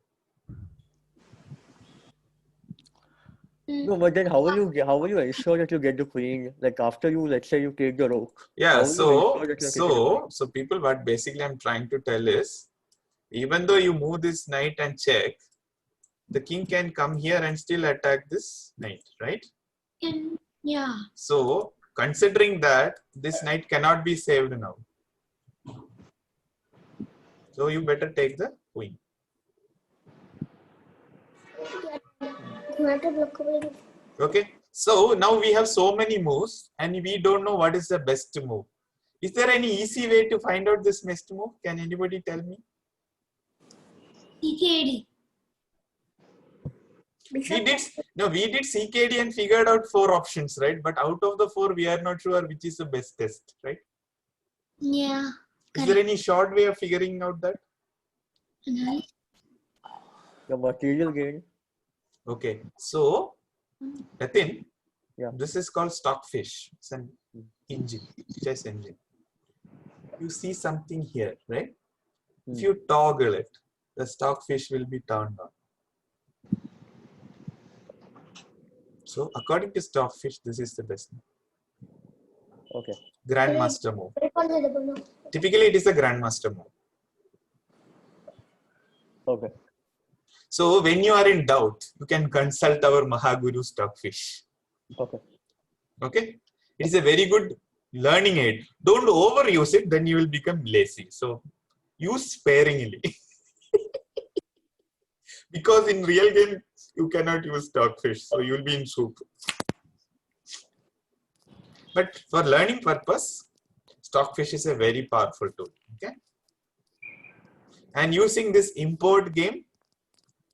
No, but then how will you ensure that you get the queen? Like after you, let's say you take the rook. Yeah. How will you So ensure that you're getting the so people, what basically I'm trying to tell is, even though you move this knight and check, the king can come here and still attack this knight, right? And yeah. So considering that, this knight cannot be saved now. So you better take the queen. Okay. So now we have so many moves and we don't know what is the best move. Is there any easy way to find out this best move? Can anybody tell me? CKD. We did CKD and figured out 4 options, right? But out of the 4, we are not sure which is the best test, right? Yeah. Is there any short way of figuring out that? Nice. The material gain. Okay, so Yatin, Yeah. this is called stockfish. It's an engine, chess engine. You see something here, right? If you toggle it, the stockfish will be turned on. So according to stockfish, this is the best move. Okay. Grandmaster move. Typically, it is a grandmaster move. Okay. So when you are in doubt, you can consult our Mahaguru stockfish. Okay. Okay, it is a very good learning aid. Don't overuse it, then you will become lazy. So use sparingly. Because in real game, you cannot use Stockfish, so you'll be in soup. But for learning purpose, Stockfish is a very powerful tool. Okay, and using this import game,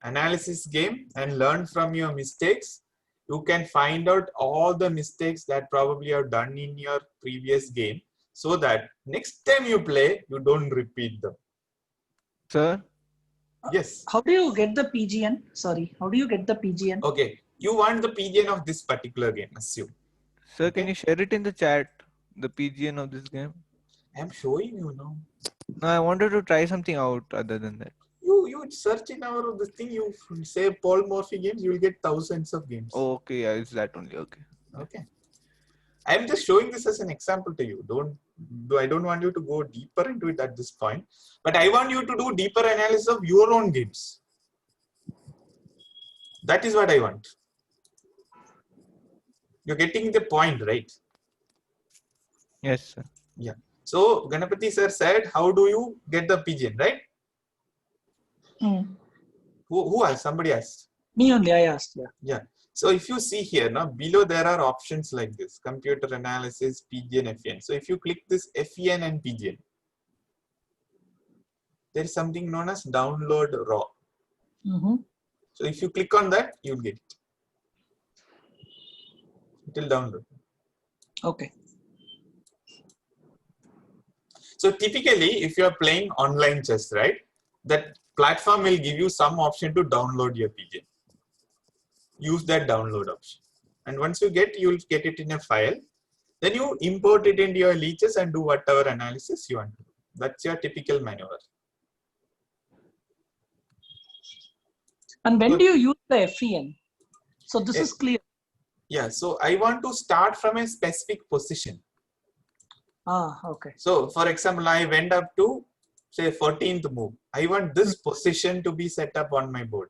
analysis game, and learn from your mistakes, you can find out all the mistakes that probably are done in your previous game, so that next time you play, you don't repeat them. Sir? Yes. How do you get the PGN? Sorry, how do you get the PGN? Okay, you want the PGN of this particular game, assume. Sir, can you share it in the chat? The PGN of this game? I'm showing you now. No, I wanted to try something out other than that. You search in our this thing, you say Paul Murphy games, you will get thousands of games. Oh, okay, yeah, it's that only. Okay. Okay. I'm just showing this as an example to you. I don't want you to go deeper into it at this point, but I want you to do deeper analysis of your own games. That is what I want. You're getting the point, right? Yes, sir. Yeah. So Ganapati sir said, how do you get the PGN, right? Who asked? Somebody asked. Me only, I asked. Yeah. Yeah. So if you see here now, below there are options like this: computer analysis, PGN, FEN. So if you click this FEN and PGN, there is something known as download raw. So if you click on that, you'll get it. It will download. Okay. So typically, if you are playing online chess, right, that platform will give you some option to download your PGN. Use that download option. And once you you'll get it in a file. Then you import it into your leeches and do whatever analysis you want to do. That's your typical maneuver. And when do you use the FEN? So this is clear. Yeah, so I want to start from a specific position. Okay. So for example, I went up to say 14th move. I want this position to be set up on my board.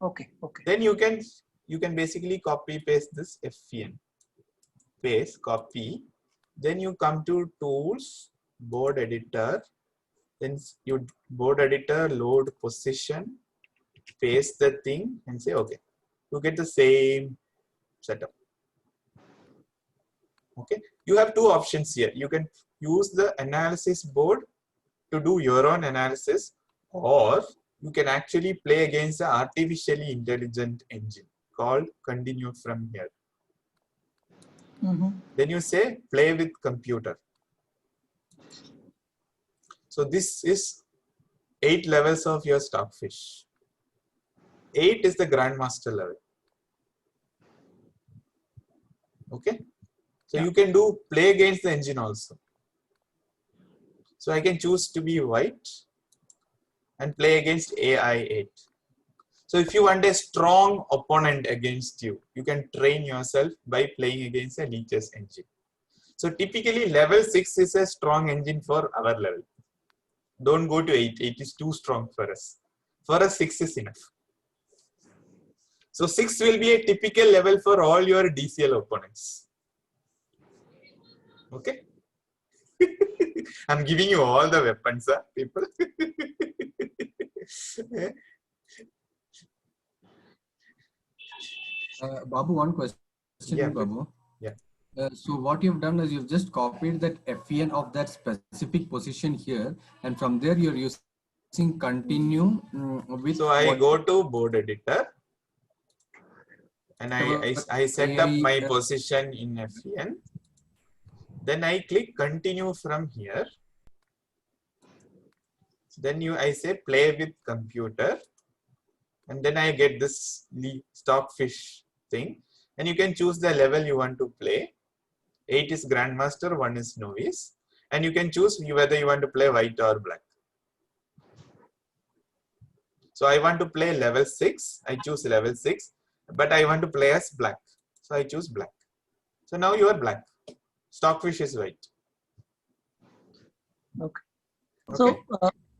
Okay. Okay. Then you can basically copy paste this FEN. Paste, copy. Then you come to tools, board editor. Then you board editor, load position, paste the thing and say okay. You get the same setup. Okay. You have two options here. You can use the analysis board to do your own analysis, or you can actually play against the artificially intelligent engine called continue from here. Then you say play with computer. So this is 8 levels of your Stockfish. 8 is the grandmaster level. Okay. So you can do play against the engine also. So I can choose to be white and play against AI8. So if you want a strong opponent against you, you can train yourself by playing against a leeches engine. So typically level 6 is a strong engine for our level. Don't go to 8. 8 is too strong for us. For us, 6 is enough. So 6 will be a typical level for all your DCL opponents. Okay. I'm giving you all the weapons, people. Babu, one question. Yeah, Babu. Yeah. So what you've done is you've just copied that FEN of that specific position here, and from there you're using continue with. So I go to board editor, and I set up my position in FEN. Then I click continue from here. Then I say play with computer, and then I get this Stockfish thing, and you can choose the level you want to play. 8 is grandmaster, 1 is novice, and you can choose whether you want to play white or black. So I want to play level 6. I choose level 6, but I want to play as black. So I choose black. So now you are black. Stockfish is white. Okay. So,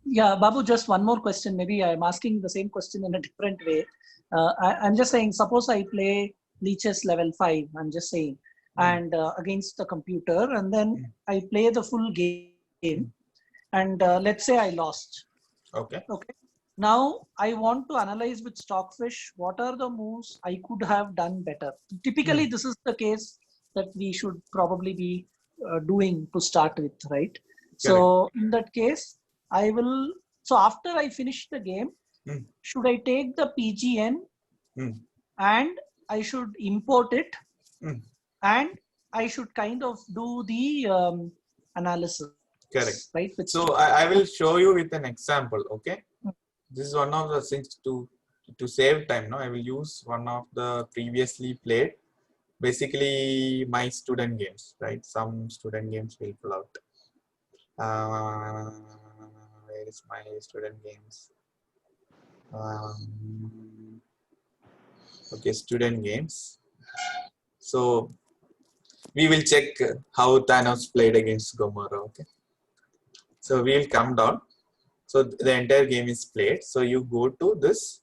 yeah, Babu, just one more question. Maybe I'm asking the same question in a different way. I'm just saying, suppose I play leeches level 5, I'm just saying, and against the computer, and then I play the full game, and let's say I lost. Okay. Okay. Now I want to analyze with Stockfish what are the moves I could have done better. Typically, this is the case that we should probably be doing to start with, right? So in that case, I will. So after I finish the game, should I take the PGN and I should import it and I should kind of do the analysis. Correct. Right. So I will show you with an example. Okay. This is one of the things to save time. No, I will use one of the previously played, basically my student games. Right. Some student games will pull out. Where is my student games? Okay, student games. So we will check how Thanos played against Gomorrah. Okay. So we will come down. So the entire game is played. So you go to this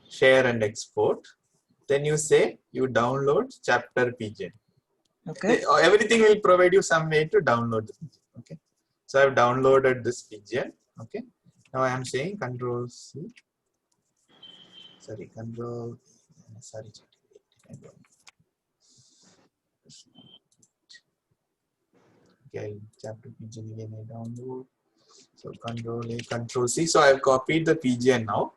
share and export. Then you say you download chapter PGN. Okay. Everything will provide you some way to download the PGN. Okay. So I've downloaded this PGN. Okay. Now I am saying Control C. Sorry, Control. Sorry. Okay, chapter PGN again I download. So Control A, Control C. So I've copied the PGN now.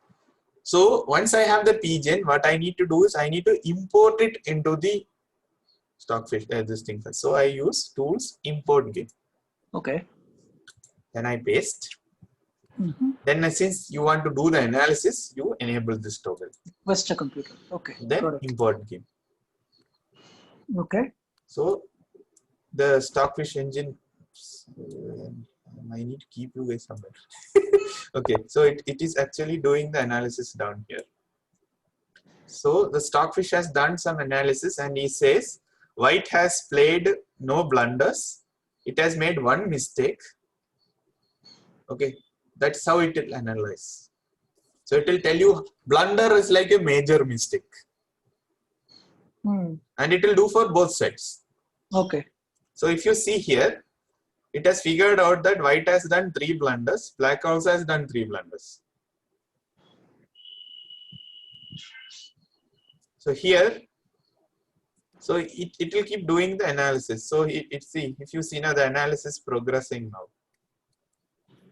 So once I have the PGN, what I need to do is I need to import it into the Stockfish this thing. So I use tools import game. Okay. Then I paste. Then since you want to do the analysis, you enable this toggle. Request a computer. Okay. Then import game. Okay. So the Stockfish engine. I need to keep you guys somewhere. Okay, so it is actually doing the analysis down here. So the Stockfish has done some analysis and he says white has played no blunders. It has made one mistake. Okay, that's how it will analyze. So it will tell you blunder is like a major mistake. And it will do for both sides. Okay. So if you see here, it has figured out that white has done 3 blunders, black also has done 3 blunders. So here, so it will keep doing the analysis. So see, if you see now the analysis progressing now.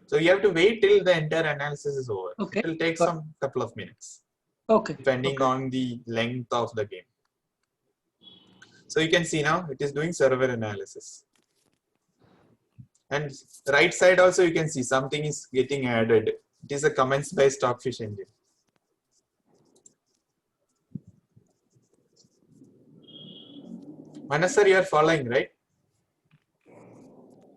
So you have to wait till the entire analysis is over. Okay. It will take some couple of minutes. Okay. Depending on the length of the game. So you can see now it is doing server analysis. And right side also you can see something is getting added. It is a comments by Stockfish engine. Manas sir, you are following, right?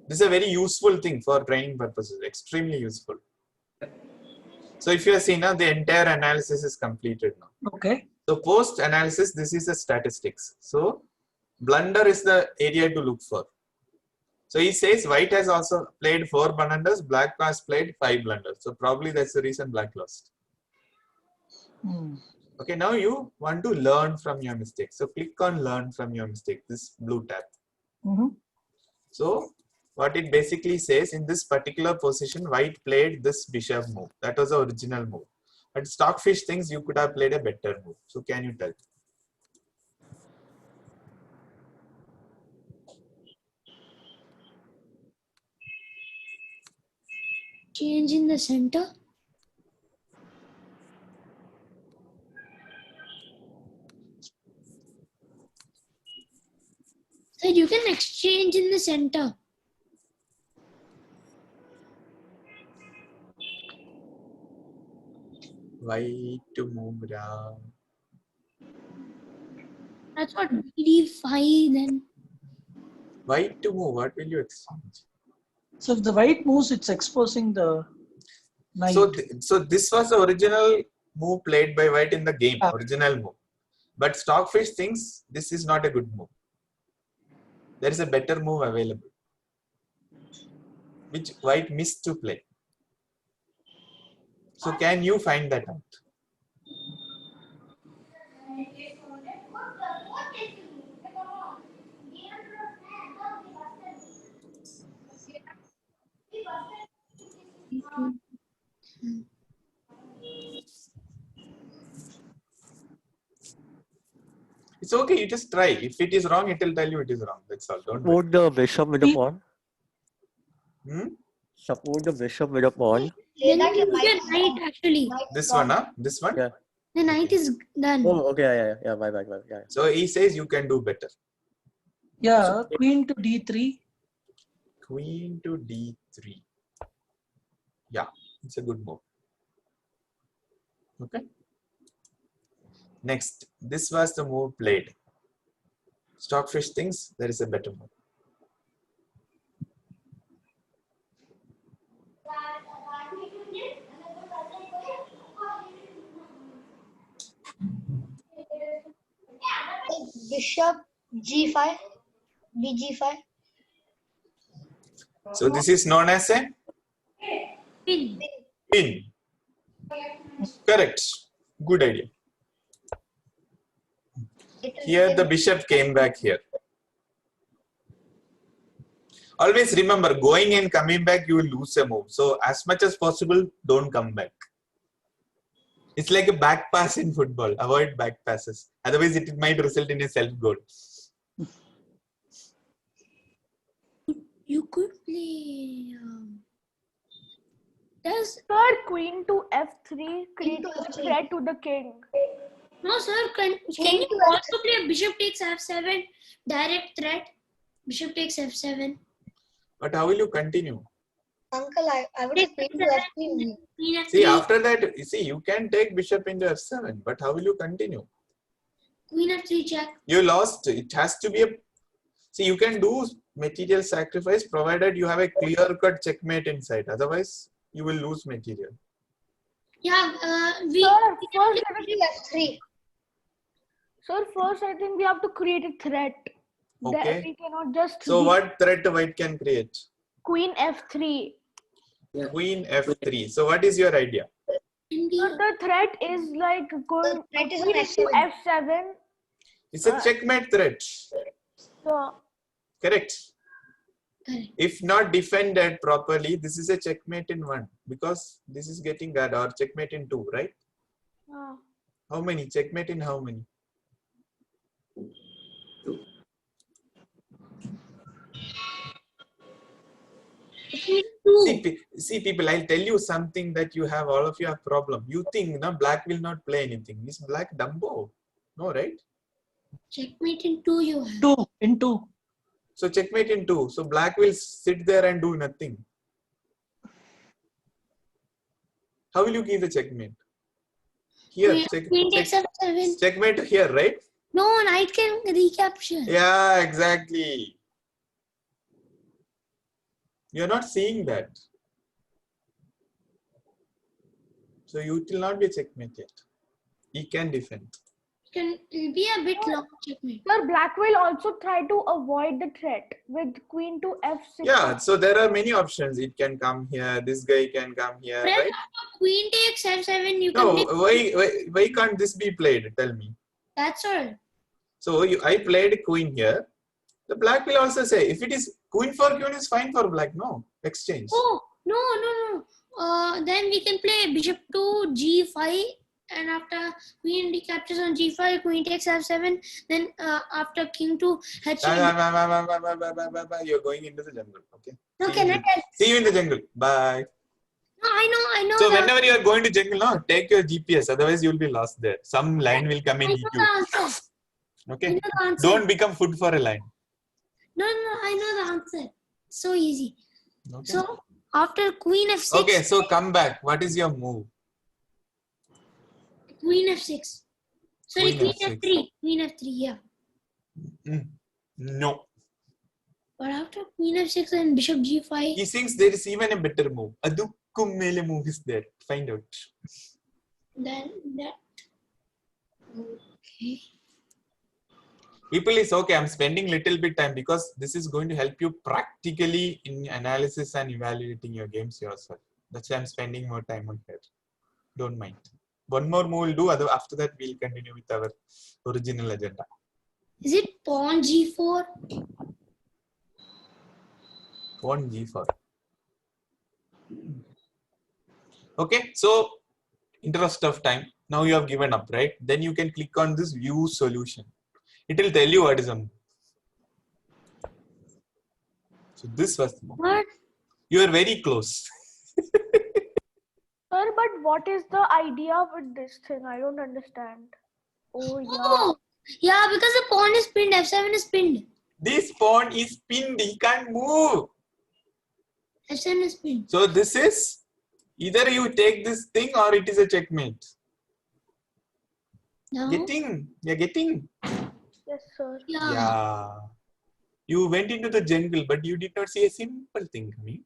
This is a very useful thing for training purposes, extremely useful. So if you have seen now, the entire analysis is completed now. Okay. So post analysis, this is a statistics. So blunder is the area to look for. So he says white has also played 4 blunders, black has played 5 blunders. So probably that's the reason black lost. Okay, now you want to learn from your mistake. So click on learn from your mistake, this blue tab. So what it basically says, in this particular position, white played this bishop move. That was the original move. But Stockfish thinks you could have played a better move. So can you tell? Change in the center. So you can exchange in the center. White to move down. That's what BD5 then. White to move, what will you exchange? So if the white moves, it's exposing the knight. So this was the original move played by white in the game, original move. But Stockfish thinks this is not a good move. There is a better move available, which white missed to play. So can you find that out? It's okay. You just try. If it is wrong, it will tell you it is wrong. That's all. Don't worry. Support the bishop with a pawn. Hmm? Support the bishop with a pawn. Then that you your knight get is knight gone. actually. This one, huh? This one? Yeah. The knight is done. Oh, okay. Yeah. Bye. Yeah. So he says you can do better. Yeah, queen to d3. Queen to d3. Yeah, it's a good move. Okay. Next, this was the move played. Stockfish thinks there is a better move. Bishop g5, bg5. So this is known as a Pin. pin. Correct. Good idea. Here the bishop came back here. Always remember, going and coming back, you will lose a move. So as much as possible, don't come back. It's like a back pass in football. Avoid back passes. Otherwise, it might result in a self goal. You could play. Does Sir, queen to f3 creates a threat to the king. no, sir? Can you also play bishop takes f7 direct threat? Bishop takes f7. But how will you continue? Uncle, I would have queen to f3. Queen f3. See, after that, you can take bishop into f7, but how will you continue? Queen f3 check. You lost. It has to be a. See, you can do material sacrifice provided you have a clear-cut checkmate inside. Otherwise, you will lose material. Yeah, Sir, first, f3. sir, first I think we have to create a threat. That Okay. we cannot just So, leave what threat white can create? queen f3. Queen f3. So, what is your idea? So the threat is like going threat is queen on to f7. It's a checkmate threat. So Correct. If not defended properly, this is a checkmate in 1 because this is getting guard or checkmate in 2, right? How many? Checkmate in how many? See, people, I'll tell you something that you have, all of you have problem. You think black will not play anything. Is black Dumbo? No, right? Checkmate in 2 you have. 2 in 2. So checkmate in 2. So black will sit there and do nothing. How will you give the checkmate? Here, Queen takes f7. checkmate here, right? No, knight can recapture. Yeah, exactly. You're not seeing that. So it will not be a checkmate yet. He can defend. Can be a bit long checkmate. Sir, black will also try to avoid the threat with queen to f6. Yeah, so there are many options. It can come here. This guy can come here, But right? Queen takes f7. You No, can. why can't this be played? Tell me. That's all. So I played queen here. The black will also say, if it is queen for queen is fine for black. No, exchange. Oh, no. Then we can play bishop to g5. And after queen recaptures on g5, queen takes f7. Then after king to h7. You're going into the jungle. Okay. No, can I tell? See you in the jungle. Bye. No, I know. So that. whenever you are going to jungle, no, take your GPS. Otherwise, you will be lost there. Some line will come and eat you. Okay. Don't become food for a line. No, I know the answer. So easy. Okay. So after queen f6. Okay, so come back. What is your move? Queen f6. Sorry, Queen queen F6. f3. Queen f3, yeah. No. But after queen f6 and bishop g5. He thinks there is even a better move. Adukkum mele move is there. Find out. Then that. Okay. People is okay. I'm spending little bit time because this is going to help you practically in analysis and evaluating your games yourself. That's why I'm spending more time on here. Don't mind. One more move we'll do. After that, we'll continue with our original agenda. Is it pawn g4? Pawn g4. Okay, so interest of time. Now you have given up, right? Then you can click on this view solution. It will tell you what is a move. So this was the move. What? You are very close. Sir, but what is the idea with this thing? I don't understand. Oh, yeah. Oh, yeah, because the pawn is pinned. F7 is pinned. This pawn is pinned. He can't move. F7 is pinned. So this is either you take this thing or it is a checkmate. No. You're getting. Yes, sir. Yeah. You went into the jungle, but you did not see a simple thing coming.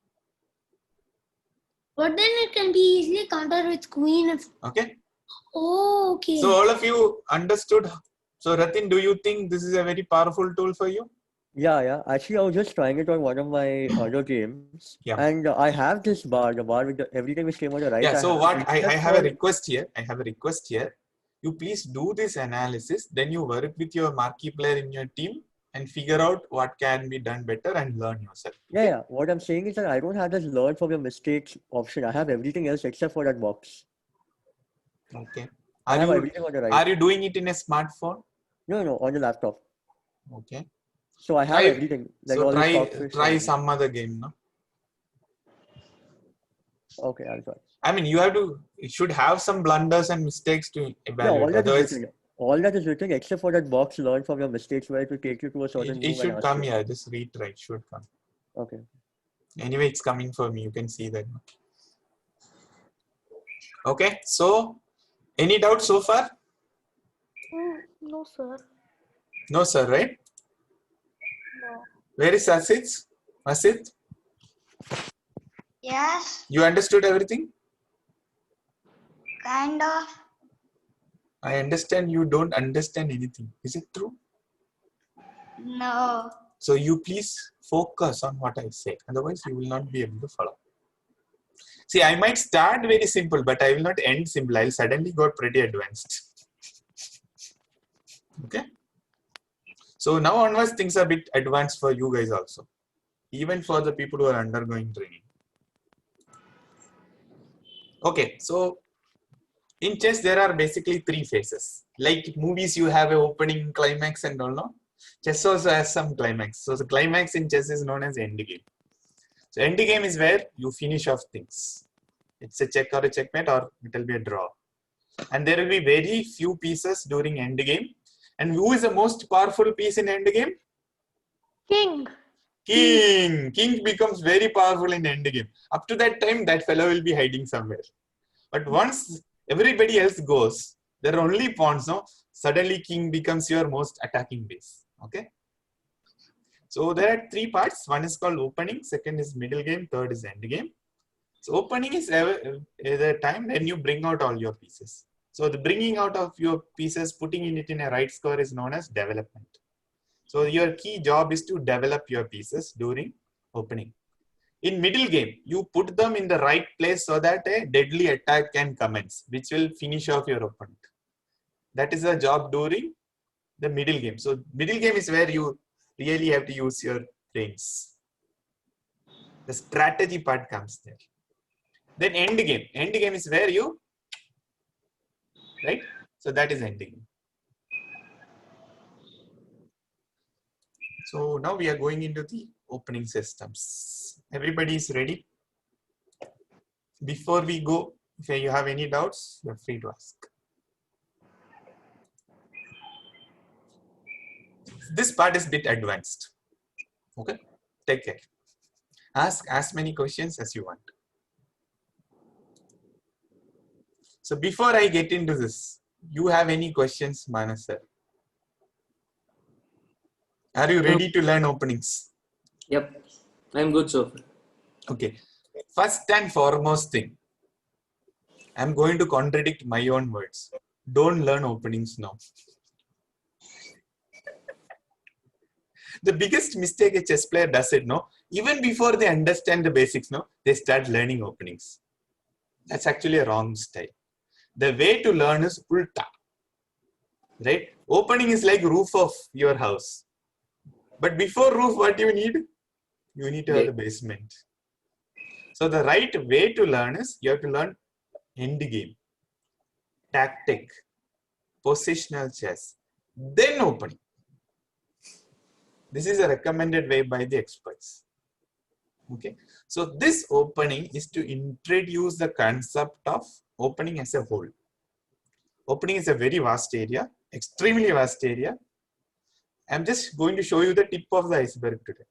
But then it can be easily countered with queen. Okay. Oh, okay. So all of you understood. So Ratin, do you think this is a very powerful tool for you? Yeah. Actually, I was just trying it on one of my other games. Yeah. And I have this bar, the bar with everything which came on the right. Yeah. So what I have a for- request here. You please do this analysis. Then you work with your marquee player in your team and figure out what can be done better and learn yourself. Yeah. What I'm saying is that I don't have this learn from your mistakes option. I have everything else except for that box. Okay. I have everything on the right. Are you doing it in a smartphone? No, on the laptop. Okay. So I have everything. Like So all these boxes try and- some other game, no? Okay, I'll try. I mean, you should have some blunders and mistakes to Yeah, evaluate. Otherwise, all that is written except for that box learn from your mistakes where it will take you to a certain it move should and ask come you. here. Just retry. It should come. Okay. Anyway, it's coming for me. You can see that. Okay. So, any doubts so far? No, sir. No, sir. Right? No. Where is Asit? Asit, Yes, you understood everything? kind of. I understand you don't understand anything. Is it true? No. So you please focus on what I say. Otherwise, you will not be able to follow. See, I might start very simple, but I will not end simple. I'll suddenly go pretty advanced. Okay. So now onwards, things are a bit advanced for you guys also. Even for the people who are undergoing training. Okay. So in chess, there are basically 3 phases. Like movies, you have an opening, climax and all, no? Chess also has some climax. So the climax in chess is known as endgame. So endgame is where you finish off things. It's a check or a checkmate, or it will be a draw. And there will be very few pieces during endgame. And who is the most powerful piece in endgame? King. King. King becomes very powerful in endgame. Up to that time, that fellow will be hiding somewhere. But once everybody else goes, there are only pawns, no? Suddenly king becomes your most attacking base. Okay. So there are 3 parts. One is called opening, second is middle game, third is end game. So opening is the time when you bring out all your pieces. So the bringing out of your pieces, putting it in a right square is known as development. So your key job is to develop your pieces during opening. In middle game, you put them in the right place so that a deadly attack can commence, which will finish off your opponent. That is the job during the middle game. So middle game is where you really have to use your brains. The strategy part comes there. Then end game. End game is where you, right? So that is end game. So now we are going into the opening systems. Everybody is ready? Before we go, if you have any doubts, you're free to ask. This part is a bit advanced. Okay, take care. Ask as many questions as you want. So before I get into this, you have any questions, Manas sir? Are you ready to learn openings? Yep, I'm good so far. Okay, first and foremost thing, I'm going to contradict my own words. Don't learn openings now. The biggest mistake a chess player does it, no? Even before they understand the basics, no? They start learning openings. That's actually a wrong style. The way to learn is ulta, right? Opening is like roof of your house. But before roof, what do you need? You need to have the basement. So the right way to learn is you have to learn end game, tactic, positional chess, then opening. This is a recommended way by the experts. Okay. So this opening is to introduce the concept of opening as a whole. Opening is a very vast area, extremely vast area. I'm just going to show you the tip of the iceberg today.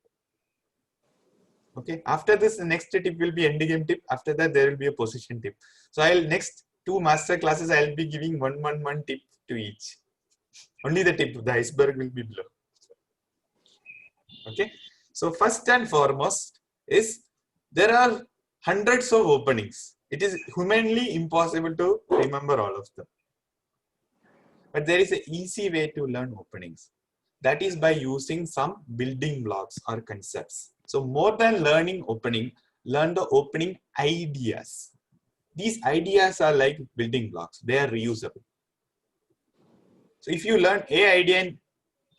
Okay. After this, the next tip will be endgame tip. After that, there will be a position tip. So I'll next 2 master classes, I'll be giving one tip to each. Only the tip, the iceberg will be below. Okay. So first and foremost is there are hundreds of openings. It is humanly impossible to remember all of them. But there is an easy way to learn openings. That is by using some building blocks or concepts. So more than learning opening, learn the opening ideas. These ideas are like building blocks. They are reusable. So if you learn A idea in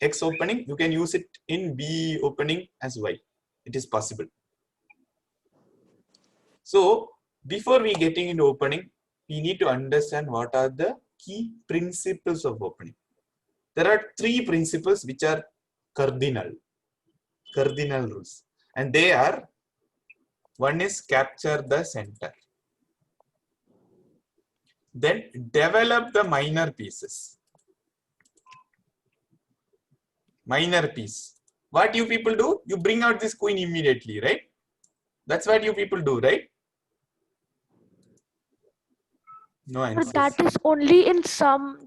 X opening, you can use it in B opening as Y. It is possible. So before we getting into opening, we need to understand what are the key principles of opening. There are 3 principles which are cardinal rules. And they are, one is capture the center. Then develop the minor pieces. Minor piece. What you people do? You bring out this queen immediately, right? That's what you people do, right? No answers. But that is only in some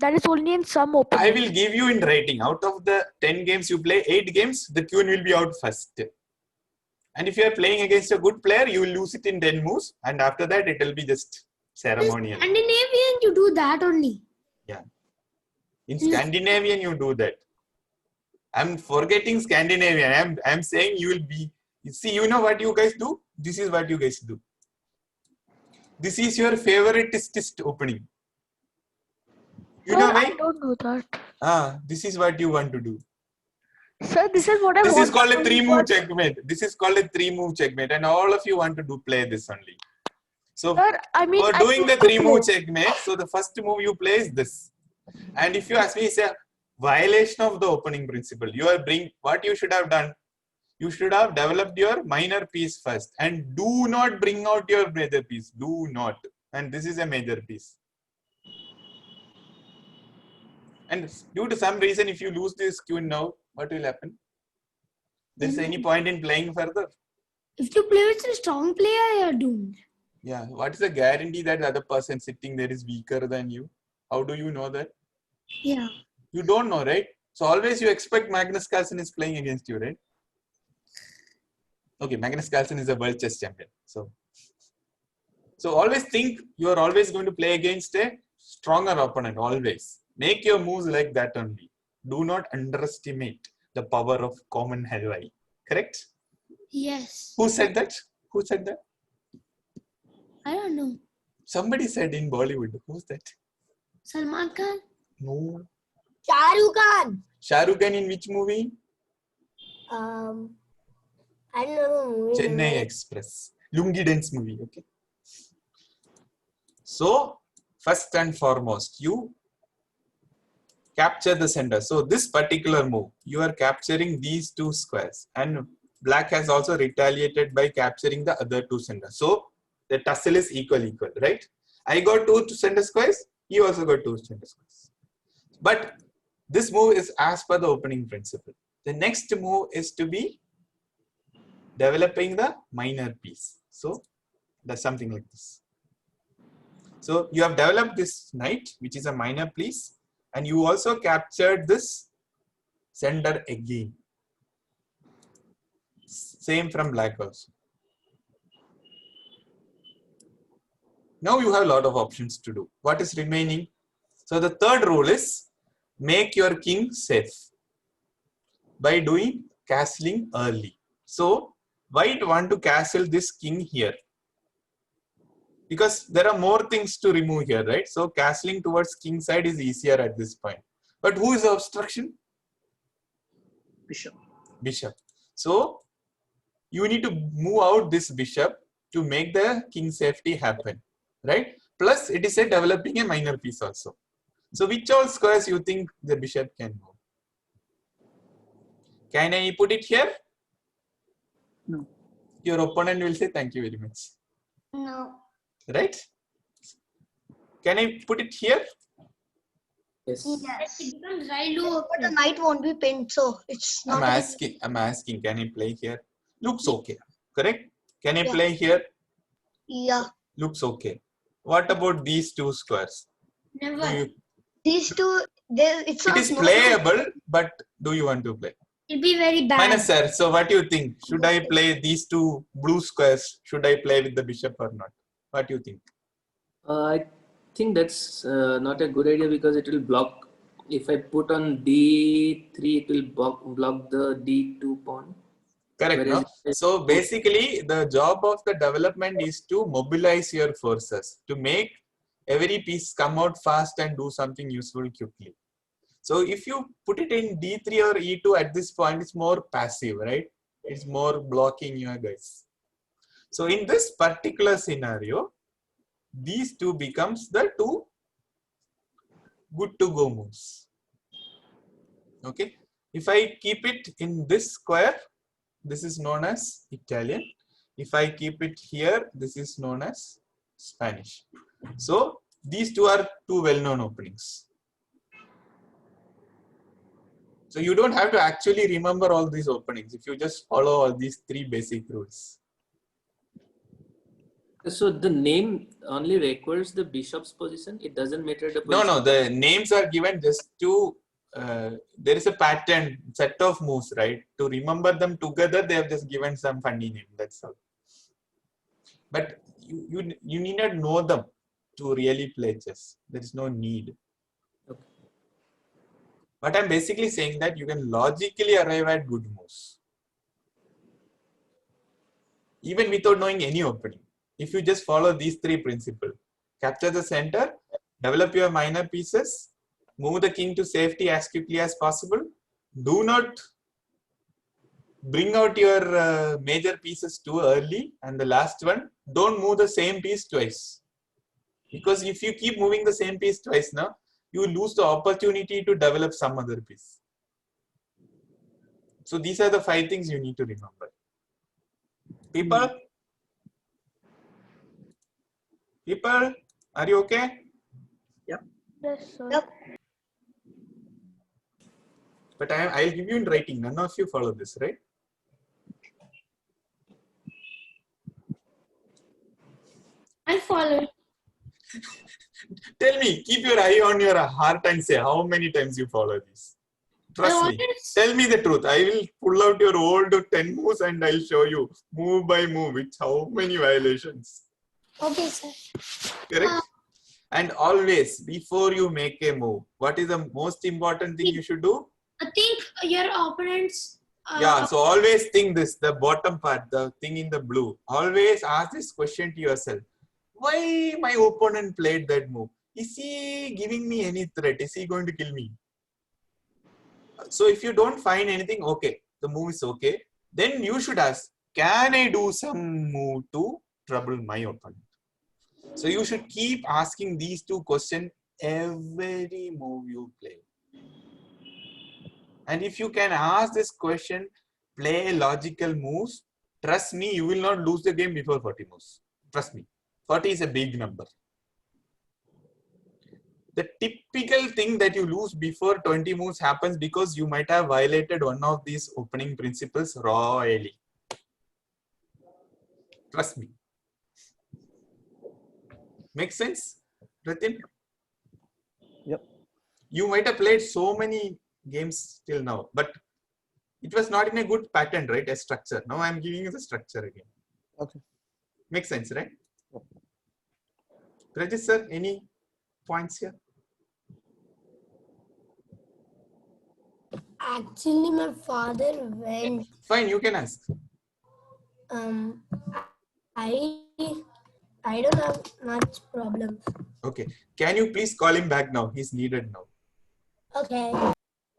openings. I will give you in writing. Out of the 10 games you play, 8 games, the queen will be out first. And if you are playing against a good player, you will lose it in 10 moves. And after that, it will be just ceremonial. Scandinavian, you do that only. Yeah. In Scandinavian, you do that. I'm forgetting Scandinavian. I'm saying you will be. See, you know what you guys do? This is what you guys do. This is your favoriteest opening. You know why? I don't do that. This is what you want to do. Sir, this is what I want. This is called a to do, 3-move checkmate. This is called a 3-move checkmate, and all of you want to do play this only. So Sir, for doing the 3-move checkmate, so the first move you play is this. And if you ask me, it's a violation of the opening principle. You are what you should have done. You should have developed your minor piece first, and do not bring out your major piece. Do not. And this is a major piece. And due to some reason, if you lose this queen now, what will happen? There's any point in playing further? If you play with a strong player, you're doomed. Yeah. What is the guarantee that the other person sitting there is weaker than you? How do you know that? Yeah. You don't know, right? So always you expect Magnus Carlsen is playing against you, right? Okay, Magnus Carlsen is a world chess champion. So always think you are always going to play against a stronger opponent, always. Make your moves like that only. Do not underestimate the power of common Halwai. Correct? Yes. Who said that? Who said that? I don't know. Somebody said in Bollywood. Who's that? Salman Khan? No. Shah Rukh Khan. Shah Rukh Khan in which movie? I don't know. Chennai Express. Lungi Dance movie. Okay. So, first and foremost, you capture the center. So, this particular move, you are capturing these 2 squares. And black has also retaliated by capturing the other 2 centers. So, the tussle is equal, right? I got 2 center squares. You also got 2 center squares. But this move is as per the opening principle. The next move is to be developing the minor piece. So that's something like this. So you have developed this knight, which is a minor piece, and you also captured this center again. Same from black also. Now you have a lot of options to do. What is remaining? So the third rule is make your king safe by doing castling early. So white want to castle this king here because there are more things to remove here, right? So castling towards king side is easier at this point. But who is the obstruction? Bishop. Bishop. So you need to move out this bishop to make the king safety happen, right? Plus it is a developing a minor piece also. So which all squares you think the bishop can move? Can I put it here? No. Your opponent will say thank you very much. No. Right? Can I put it here? Yes. Yes. It becomes right low. But the knight won't be pinned, so it's not. I'm asking, can I play here? Looks okay. Correct? Can I Yeah. play here? Yeah. Looks okay. What about these two squares? Never. These two, it's It not is no- playable, but do you want to play? It'll be very bad. Minus sir, so what do you think? Should I play these two blue squares? Should I play with the bishop or not? What do you think? I think that's not a good idea because it will block. If I put on D3, it will block the D2 pawn. Correct, no? So basically, the job of the development is to mobilize your forces, to make every piece come out fast and do something useful quickly. So if you put it in D3 or E2 at this point, it's more passive, right? It's more blocking your guys. So in this particular scenario, these two becomes the two good to go moves. Okay. If I keep it in this square, this is known as Italian. If I keep it here, this is known as Spanish. So these two are two well-known openings. So you don't have to actually remember all these openings if you just follow all these three basic rules. So the name only requires the bishop's position. It doesn't matter the position. No, the names are given just to, there is a pattern, set of moves, right? To remember them together, they have just given some funny name, that's all. But you need not know them to really play chess. There is no need. Okay. But I'm basically saying that you can logically arrive at good moves. Even without knowing any opening. If you just follow these three principles, capture the center, develop your minor pieces, move the king to safety as quickly as possible. Do not bring out your major pieces too early. And the last one, don't move the same piece twice. Because if you keep moving the same piece twice now, you lose the opportunity to develop some other piece. So these are the 5 things you need to remember. People? People, are you okay? Yep. Yes, sir. Yep. But I'll give you in writing. None of you follow this, right? I follow. Tell me, keep your eye on your heart and say how many times you follow this. Trust me. Tell me the truth. I will pull out your old 10 moves and I'll show you move by move with how many violations. Okay, sir. Correct? And always, before you make a move, what is the most important thing you should do? I think your opponents. Yeah, so always think this, the bottom part, the thing in the blue. Always ask this question to yourself. Why my opponent played that move? Is he giving me any threat? Is he going to kill me? So if you don't find anything, okay, the move is okay. Then you should ask, can I do some move to trouble my opponent? So you should keep asking these two questions every move you play. And if you can ask this question, play logical moves, trust me, you will not lose the game before 40 moves. Trust me, 40 is a big number. The typical thing that you lose before 20 moves happens because you might have violated one of these opening principles royally. Trust me. Make sense, Ratin? Yep. You might have played so many games till now, but it was not in a good pattern, right? A structure. Now I'm giving you the structure again. Okay. Makes sense, right? Rajat sir, any points here? Actually, my father went. Fine, you can ask. I don't have much problems. Okay. Can you please call him back now? He's needed now. Okay.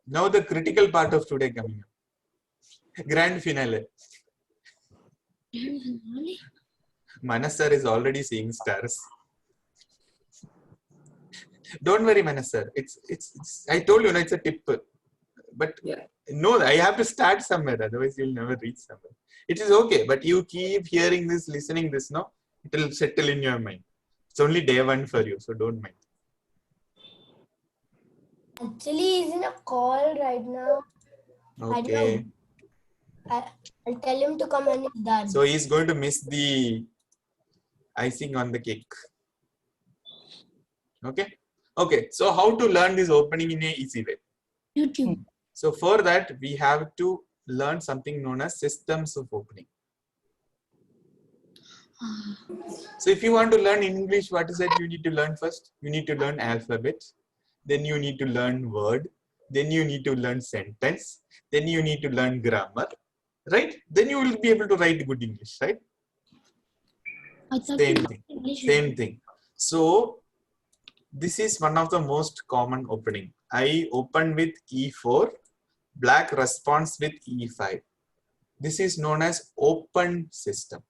Now the critical part of today coming up. Grand finale. Manas sir is already seeing stars. Don't worry, Manas sir. It's I told you, no, it's a tip. But No, I have to start somewhere, otherwise you'll never reach somewhere. It is okay, but you keep hearing this, listening this, no? It will settle in your mind. It's only day one for you, so don't mind. Actually, he's in a call right now. I don't Okay. know. I'll tell him to come when he's done. So he's going to miss the icing on the cake. Okay. Okay. So how to learn this opening in an easy way? YouTube. So for that, we have to learn something known as systems of opening. So if you want to learn English, what is that you need to learn first? You need to learn alphabet. Then you need to learn word. Then you need to learn sentence. Then you need to learn grammar. Right? Then you will be able to write good English, right? Same thing. Same thing. So this is one of the most common opening. I open with E4. Black responds with E5. This is known as open system.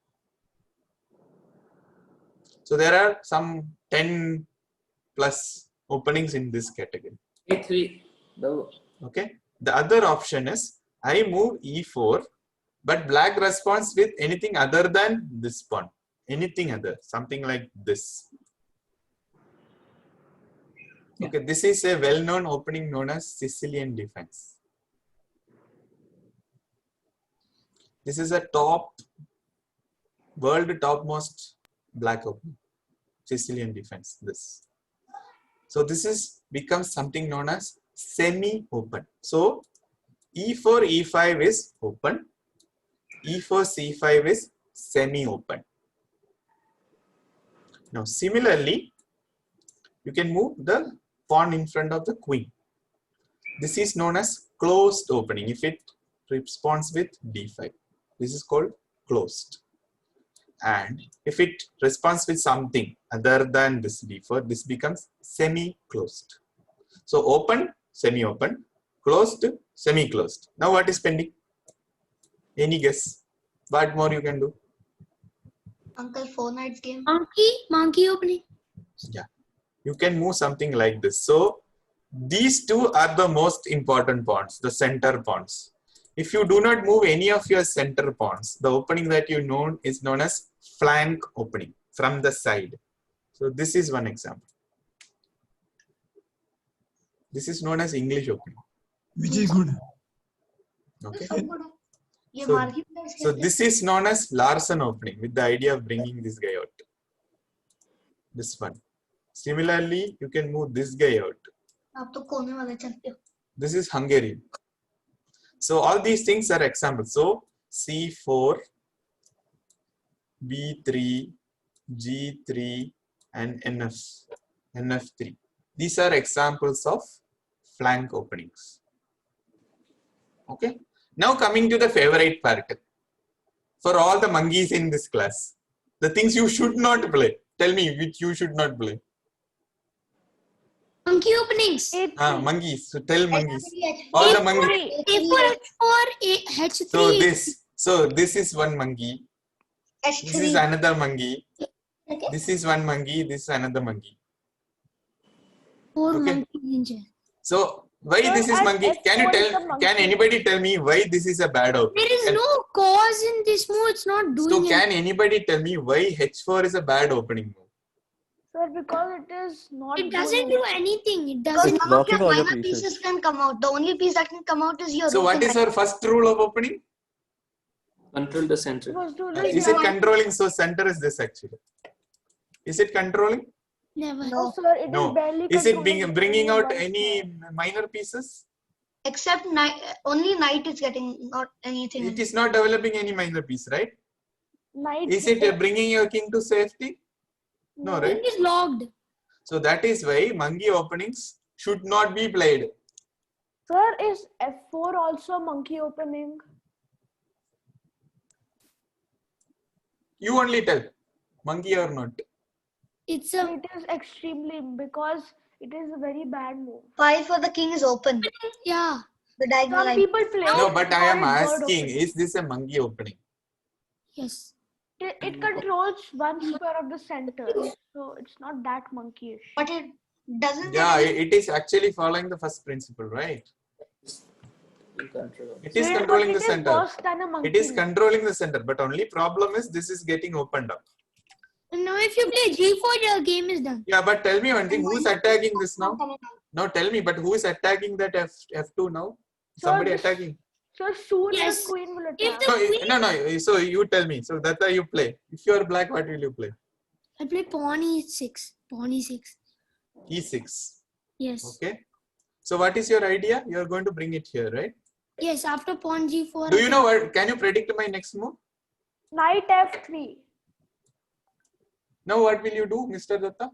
So there are some 10 plus openings in this category. A3. No. Okay. The other option is I move E4, but black responds with anything other than this pawn. Anything other, something like this. Okay, this is a well-known opening known as Sicilian defense. This is a world topmost black opening, Sicilian defense. This. So this becomes something known as semi-open. So E4, E5 is open. E4, C5 is semi-open. Now similarly, you can move the pawn in front of the queen. This is known as closed opening if it responds with D5. This is called closed. And if it responds with something other than this D4, this becomes semi-closed. So open, semi-open, closed, semi-closed. Now what is pending? Any guess? What more you can do? Uncle, 4 nights game. Monkey opening. Yeah. You can move something like this. So these two are the most important pawns, the center pawns. If you do not move any of your center pawns, the opening that you know is known as flank opening from the side. So this is one example. This is known as English opening. Which is good. Okay. So, So this is known as Larsen opening with the idea of bringing this guy out. This one. Similarly, you can move this guy out. This is Hungarian. So all these things are examples. So C4, B3, G3, and NF3. These are examples of flank openings. Okay. Now coming to the favorite part. For all the monkeys in this class, the things you should not play. Tell me which you should not play. Monkey openings. Monkeys. So tell monkeys. All the monkeys. A4, H4, H3. So this is one monkey. H3. This is another monkey. This is one monkey. This is another monkey. 4 Okay. monkeys in jail. So why this is monkey? Can you tell? Can anybody tell me why this is a bad opening? There is no cause in this move. It's not doing So it. can anybody tell me why H4 is a bad opening move? Sir, because it is not. It doesn't do anything. It Because doesn't. none of your minor pieces can come out. The only piece that can come out is your So what is our first rule of opening? Control the center. Is it controlling? So center is this actually. Is it controlling? Never. No, sir, it No. is barely Is it controlling bringing only out one any square. minor pieces? Except only knight is getting not anything. It is not developing any minor piece, right? Knight. Is it bringing your king to safety? No, right? King is locked. So that is why monkey openings should not be played. Sir, is F4 also monkey opening? You only tell, monkey or not. It is extremely because it is a very bad move. 5 for the king is open. Yeah. The diagonal Some line. people play. No, but I am for bird asking, opening. is this a monkey opening? Yes. It controls one square of the center, so it's not that monkeyish. But it doesn't. Yeah, it is actually following the first principle, right? It is Wait, but controlling it the is center. worse than a monkey. It is controlling the center, but only problem is this is getting opened up. And now if you play G4, your game is done. Yeah, but tell me one thing, who's attacking this now? Now tell me, but who is attacking that F2 now? Somebody attacking. So soon Yes. the queen will If attack. the queen, No, so you tell me. So that's how you play. If you are black, what will you play? I play pawn E6. Pawn E6. E6. Yes. Okay. So what is your idea? You are going to bring it here, right? Yes, after pawn G4. Do you know what? Can you predict my next move? Knight F3. Now what will you do, Mr. Datta?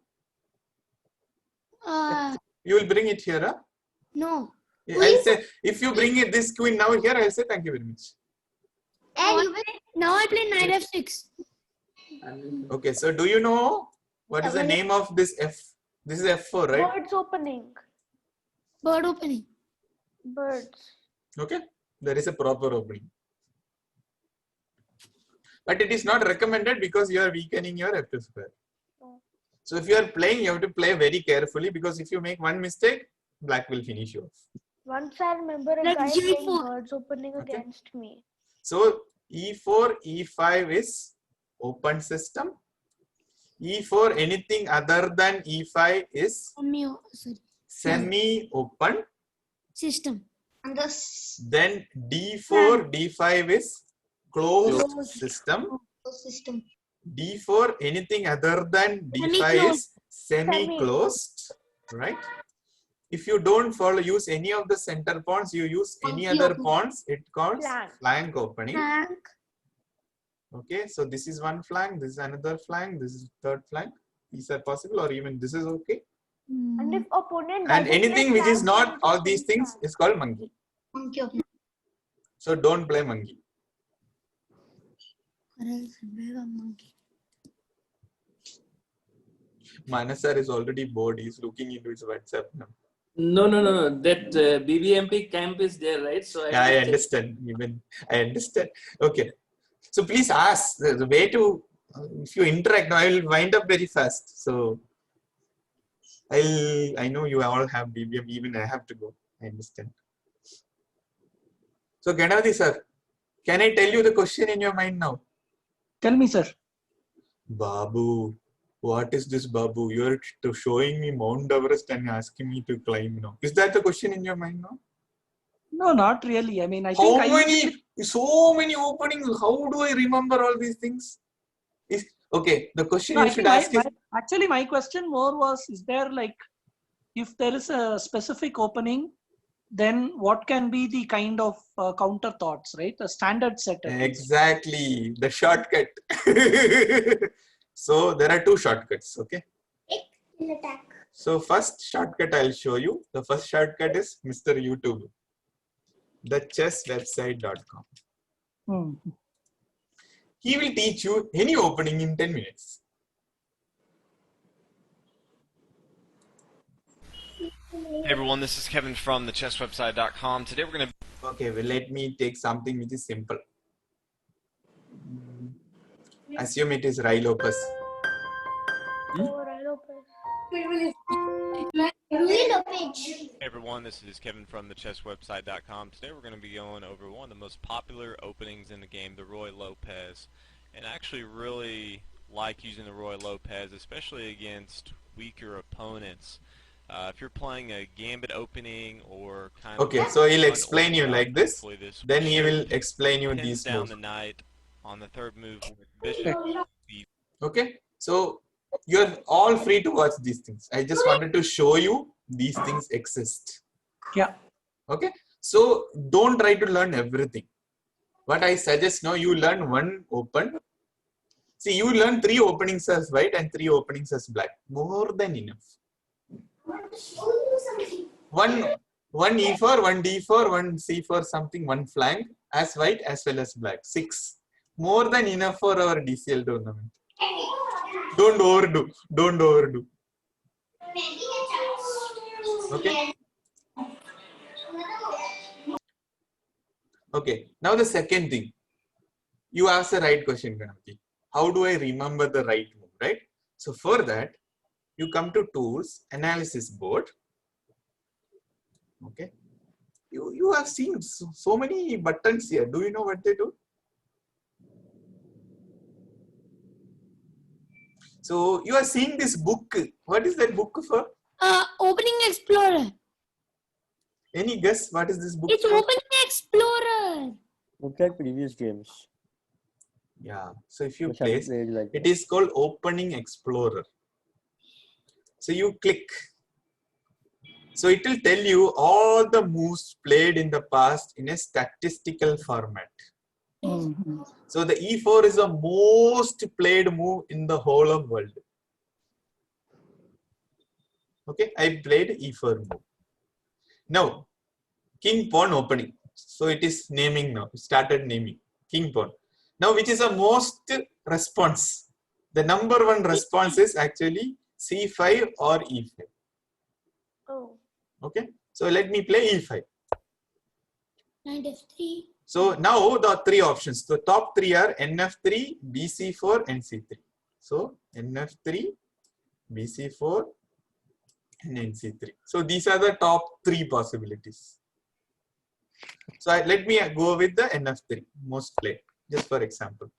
You will bring it here, huh? No. I'll say, if you bring it this queen now here, I'll say thank you very much. And now I play knight F6. Okay, so do you know what is the name of this F? This is F4, right? Birds opening. Bird opening. Birds. Okay, there is a proper opening. But it is not recommended because you are weakening your F2 square. So if you are playing, you have to play very carefully because if you make one mistake, black will finish you off. Once I remember a Like guy G4. playing birds opening against me. So E4, E5 is open system. E4, anything other than E5 is semi-open. System. And this Then D4, D5 is closed system. system. D4, anything other than D5 is semi-closed, right? If you don't use any of the center pawns, you use any other pawns, it calls flank opening. Okay, so this is one flank, this is another flank, this is third flank. These are possible, or even this is okay. And if opponent And doesn't anything play which is flank, not all these things is called monkey. Monkey opening. So don't play monkey. Manasar is already bored. He's looking into his WhatsApp now. No. That BBMP camp is there, right? So I understand. Even I understand. Okay. So please ask the way to. If you interact, now I will wind up very fast. So I know you all have BBM. Even I have to go. I understand. So Ganapati sir, can I tell you the question in your mind now? Tell me, sir. Babu, what is this, Babu? You're showing me Mount Everest and asking me to climb now. Is that the question in your mind now? No, not really. I mean, so many openings. How do I remember all these things? Okay, the question No, you should ask is. Actually, my question more was: is there like, if there is a specific opening, then what can be the kind of counter thoughts, right? A standard setup. Exactly, the shortcut. So there are two shortcuts, okay? So first shortcut I'll show you. The first shortcut is Mr. YouTube, thechesswebsite.com. He will teach you any opening in 10 minutes. Hey everyone, this is Kevin from thechesswebsite.com. Today we're going to... Okay, well, let me take something which is simple. Assume it is Rai Lopez. Hey everyone, this is Kevin from thechesswebsite.com. Today we're going to be going over one of the most popular openings in the game, the Ruy Lopez. And I actually really like using the Ruy Lopez, especially against weaker opponents. If you're playing a gambit opening or kind of... Okay, so he'll explain you like this. Then he will explain you these down moves. the knight on the third move with bishop. Okay, so you're all free to watch these things. I just wanted to show you these things exist. Yeah. Okay, so don't try to learn everything. What I suggest now, you learn one open. See, you learn 3 openings as white and 3 openings as black. More than enough. One E4, one D4, one C4 something, one flank as white as well as black. 6. More than enough for our DCL tournament. Don't overdo. Don't overdo. Okay. Okay. Now the second thing. You ask the right question, Ganapati. How do I remember the right move, right? So for that, you come to Tools, Analysis Board. Okay. You have seen so many buttons here. Do you know what they do? So you are seeing this book. What is that book for? Opening Explorer. Any guess what is this book It's for? Opening Explorer. Look at previous games. Yeah. So if you Which I've place, played like it is called Opening Explorer. So you click. So it will tell you all the moves played in the past in a statistical format. So the E4 is the most played move in the whole of world. Okay, I played E4 move. Now, King Pawn opening. So it is naming now. It started naming King Pawn. Now, which is the most response? The number one response is actually C5 or E5. Oh. Okay, so let me play E5. Knight F3. So now the three options. The top three are NF3, BC4, and C3. So NF3, BC4, and NC3. So these are the top three possibilities. So let me go with the NF3, most played, just for example.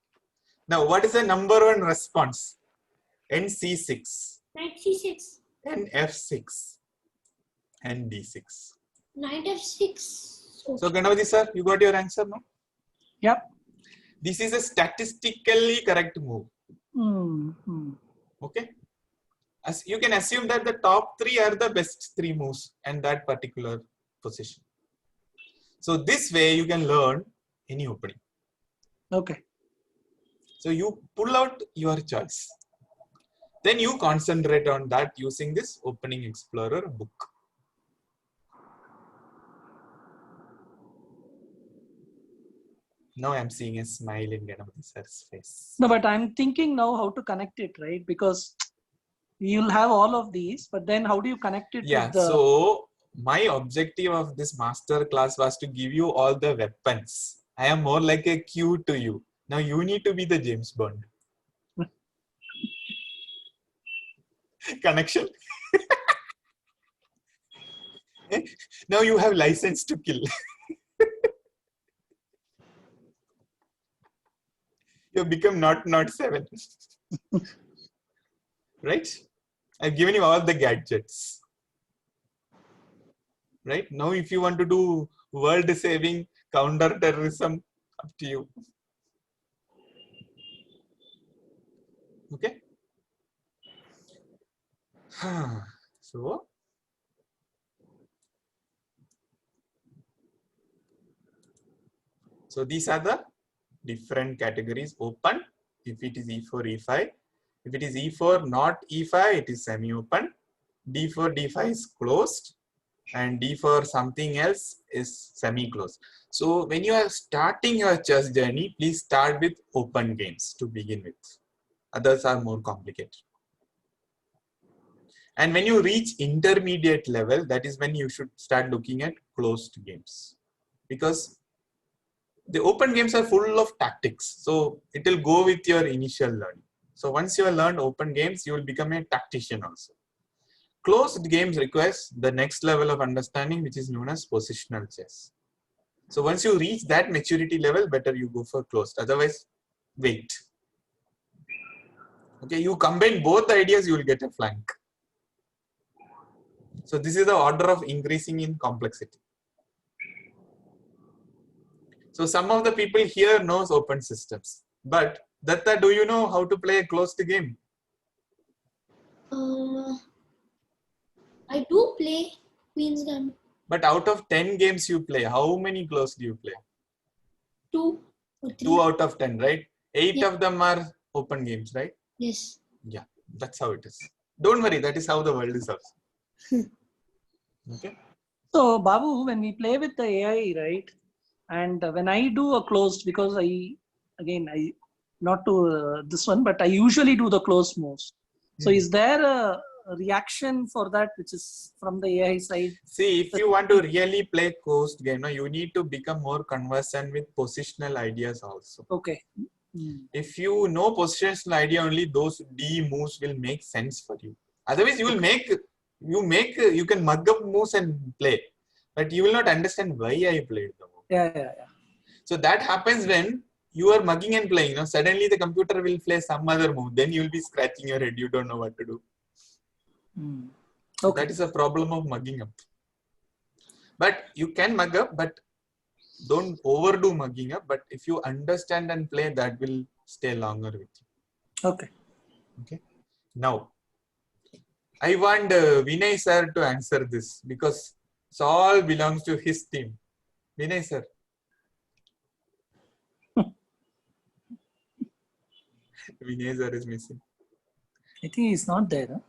Now, what is the number one response? NC6, Knight C6. NF6, and D6. Knight F6. So Ganapati sir, you got your answer now? Yep. This is a statistically correct move. Okay. As you can assume that the top three are the best three moves in that particular position. So this way you can learn any opening. Okay. So you pull out your choice. Then you concentrate on that using this Opening Explorer book. Now I'm seeing a smile in Ganapati sir's face. No, but I'm thinking now how to connect it, right? Because you'll have all of these, but then how do you connect it Yeah, with the... so my objective of this master class was to give you all the weapons. I am more like a cue to you. Now you need to be the James Bond. Connection. Now you have license to kill. You become not 7. Right? I've given you all the gadgets. Right? Now if you want to do world saving, counter terrorism, up to you. Okay? So these are the different categories. Open, if it is E4, E5. If it is E4, not E5, it is semi-open. D4, D5 is closed. And D4 something else is semi-closed. So when you are starting your chess journey, please start with open games to begin with. Others are more complicated. And when you reach intermediate level, that is when you should start looking at closed games. Because the open games are full of tactics. So it will go with your initial learning. So once you have learned open games, you will become a tactician also. Closed games requires the next level of understanding, which is known as positional chess. So once you reach that maturity level, better you go for closed. Otherwise, wait. Okay, you combine both the ideas, you will get a flank. So this is the order of increasing in complexity. So some of the people here knows open systems. But Datta, do you know how to play a closed game? I do play Queen's Gambit. But out of 10 games you play, how many closed do you play? 2 or 3. 2 out of 10, right? 8 Yeah. of them are open games, right? Yes. Yeah, that's how it is. Don't worry, that is how the world is also. Okay. So Babu, when we play with the AI, right? And when I do a closed, because I not to this one, but I usually do the closed moves. So is there a reaction for that, which is from the AI side? See, if you want to really play closed game, you need to become more conversant with positional ideas also. Okay. If you know positional idea, only those D moves will make sense for you. Otherwise, you will you can mug up moves and play. but you will not understand why I played the move. Yeah. So that happens when you are mugging and playing. Suddenly the computer will play some other move. Then you will be scratching your head. You don't know what to do. So that is a problem of mugging up. But you can mug up, but don't overdo mugging up. But if you understand and play, that will stay longer with you. Okay. Now, I want Vinay sir to answer this because it all belongs to his team. Vinay sir. Vinay sir is missing. I think he's not there. Huh?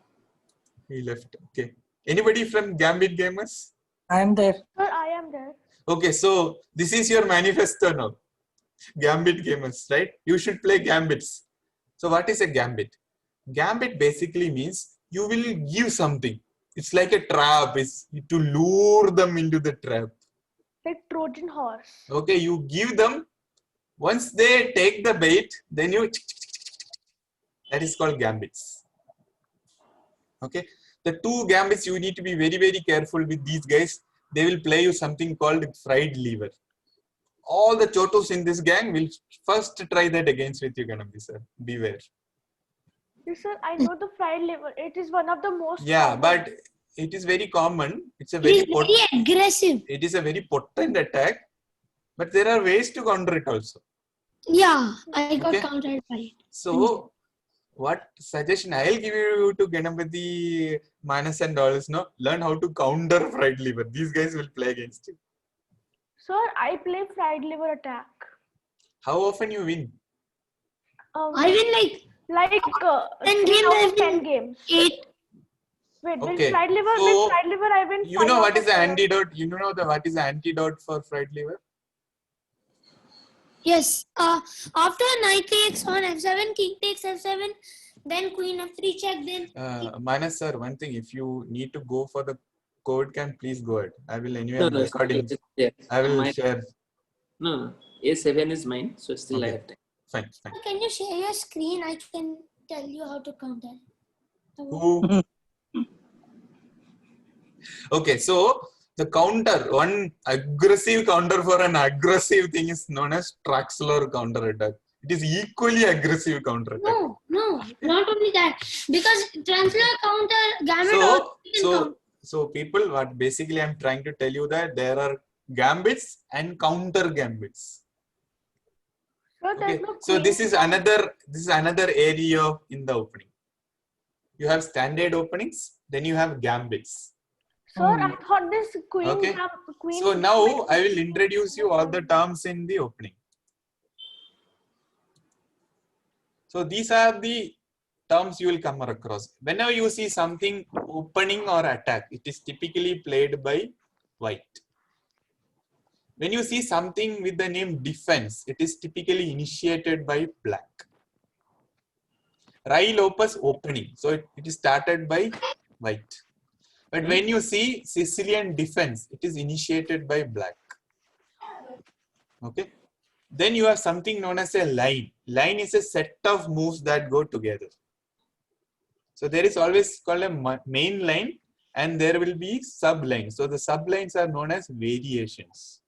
He left. Okay. Anybody from Gambit Gamers? I am there. Sir, I am there. Okay, so this is your manifesto now. Gambit Gamers, right? You should play Gambits. So what is a Gambit? Gambit basically means you will give something. It's like a trap. It's to lure them into the trap. Like Trojan horse. Okay, you give them. Once they take the bait, then you. That is called Gambits. Okay. The two Gambits, you need to be very, very careful with these guys. They will play you something called fried liver. All the chotus in this gang will first try that against with you, Ganapati sir. Beware. Yes, sir, I know the fried liver. It is one of the most. Yeah, common. but it is very common. It's a very, aggressive. It is a very potent attack, but there are ways to counter it also. Yeah, I got Okay. countered by it. So, what suggestion I'll give you to Ganapati, Manas and all is learn how to counter fried liver. These guys will play against you. Sir, I play fried liver attack. How often you win? I win like 10 3 games, out I of 10 win games. 8. Wait, Okay. with fried liver, So, I win. You 5 know out what of is the 7. antidote? You know what is the antidote for fried liver? Yes. After knight takes on f7, king takes f7, then queen f3 check, then Manas sir, one thing, if you need to go for the code can, please go ahead. I will anyway No, I'm recording. yeah. I will share. No. A7 is mine, so still I Okay. have time. Fine. can you share your screen? I can tell you how to counter. Who? Okay, so the counter, one aggressive counter for an aggressive thing is known as Traxler counter attack. It is equally aggressive counter attack. No, not only that. Because transfer counter, gambit also can counter. So people, what basically I'm trying to tell you that there are gambits and counter gambits. Sir, there's Okay, no so queen this is another area in the opening. You have standard openings, then you have gambits. Sir, I thought this queen. Okay. Queen So now I will introduce you all the terms in the opening. So these are the terms you will come across. Whenever you see something opening or attack, it is typically played by white. When you see something with the name defense, it is typically initiated by black. Rai Lopez opening, so it is started by white. But when you see Sicilian defense, it is initiated by black. Okay. Then you have something known as a line. Line is a set of moves that go together. So there is always called a main line and there will be sub lines. So the sub lines are known as variations.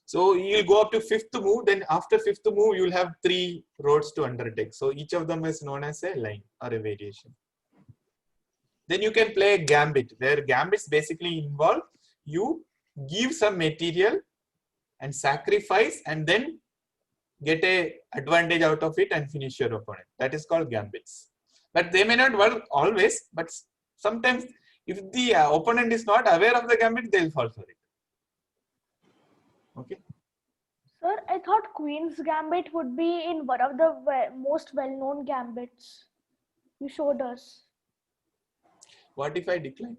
So you will go up to fifth move, then after fifth move, you will have 3 roads to undertake. So each of them is known as a line or a variation. Then you can play a gambit, where gambits basically involve you give some material and sacrifice and then get a advantage out of it and finish your opponent. That is called gambits. But they may not work always, but sometimes if the opponent is not aware of the gambit, they will fall for it. Okay. Sir, I thought Queen's Gambit would be in one of the most well-known gambits. You showed us. What if I decline?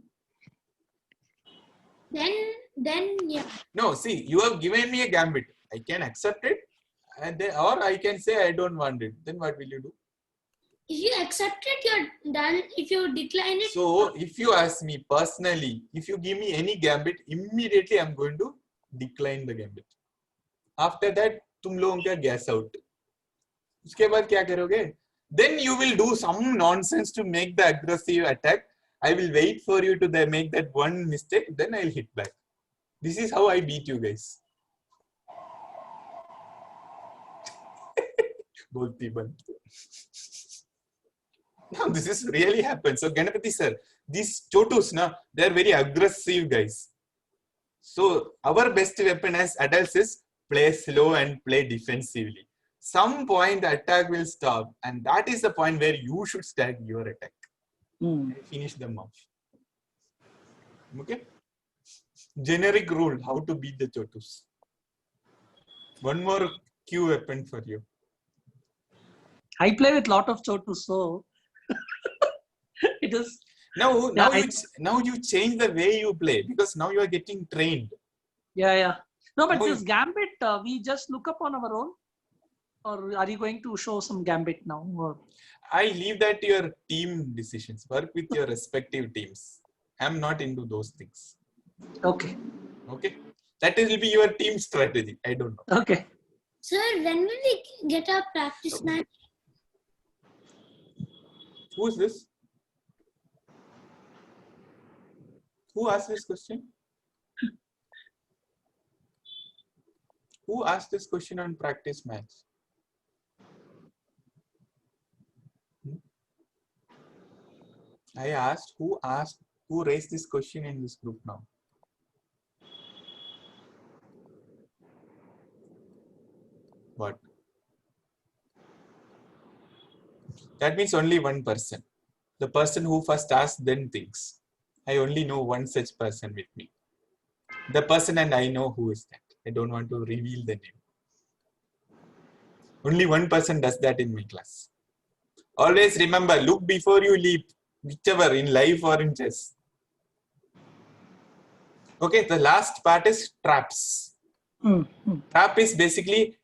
Then yeah. No, see, you have given me a gambit. I can accept it, and then, or I can say I don't want it. Then what will you do? If you accept it, you're done. If you decline it, So if you ask me personally, if you give me any gambit, immediately I'm going to decline the gambit. After that, तुम लोगों का guess out. उसके बाद क्या करोगे? Then you will do some nonsense to make the aggressive attack, I will wait for you to make that one mistake, then I'll hit back. This is how I beat you guys. Both people. No, this is really happened. So Ganapati sir, these chotus, they're very aggressive guys. So our best weapon as adults is play slow and play defensively. Some point the attack will stop, and that is the point where you should start your attack. And finish them off. Okay? Generic rule, how to beat the chotus. One more Q weapon for you. I play with lot of chotus, so it is. Now you change the way you play because now you are getting trained. Yeah. No, but this gambit, we just look up on our own, or are you going to show some gambit now? Or? I leave that to your team decisions. Work with your respective teams. I'm not into those things. Okay. That will be your team strategy. I don't know. Okay. Sir, when will we get our practice match? Who is this? Who asked this question? Who asked this question on practice match? I asked who raised this question in this group now. What? That means only one person. The person who first asked then thinks. I only know one such person with me. The person, and I know who is that. I don't want to reveal the name. Only one person does that in my class. Always remember, look before you leap, whichever, in life or in chess. Okay, the last part is traps. Trap is basically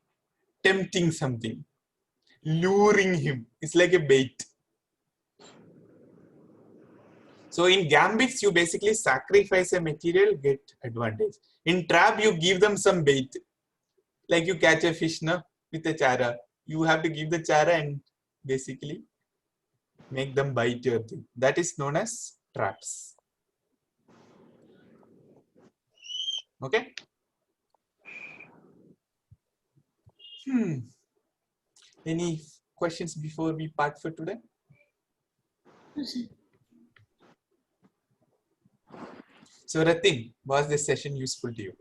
tempting something, luring him. It's like a bait. So in gambits, you basically sacrifice a material, get advantage. In trap, you give them some bait. Like you catch a fish with a chara. You have to give the chara and basically make them bite your thing. That is known as traps. Okay? Any questions before we part for today? So Ratin, was this session useful to you?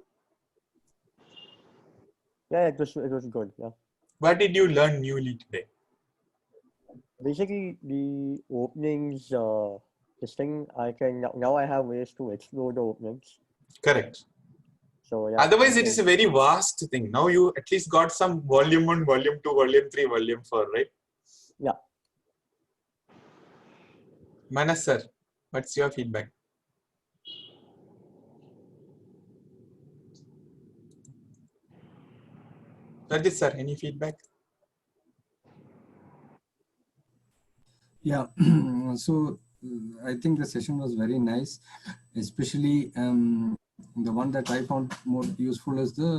Yeah, it was good. Yeah. What did you learn newly today? Basically, the openings, this thing, now I have ways to explore the openings. Correct. So yeah. Otherwise, it is a very vast thing. Now you at least got some volume 1, volume 2, volume 3, volume 4, right? Yeah. Manas sir, what's your feedback? Rajit sir, any feedback? Yeah, so I think the session was very nice, especially the one that I found more useful is the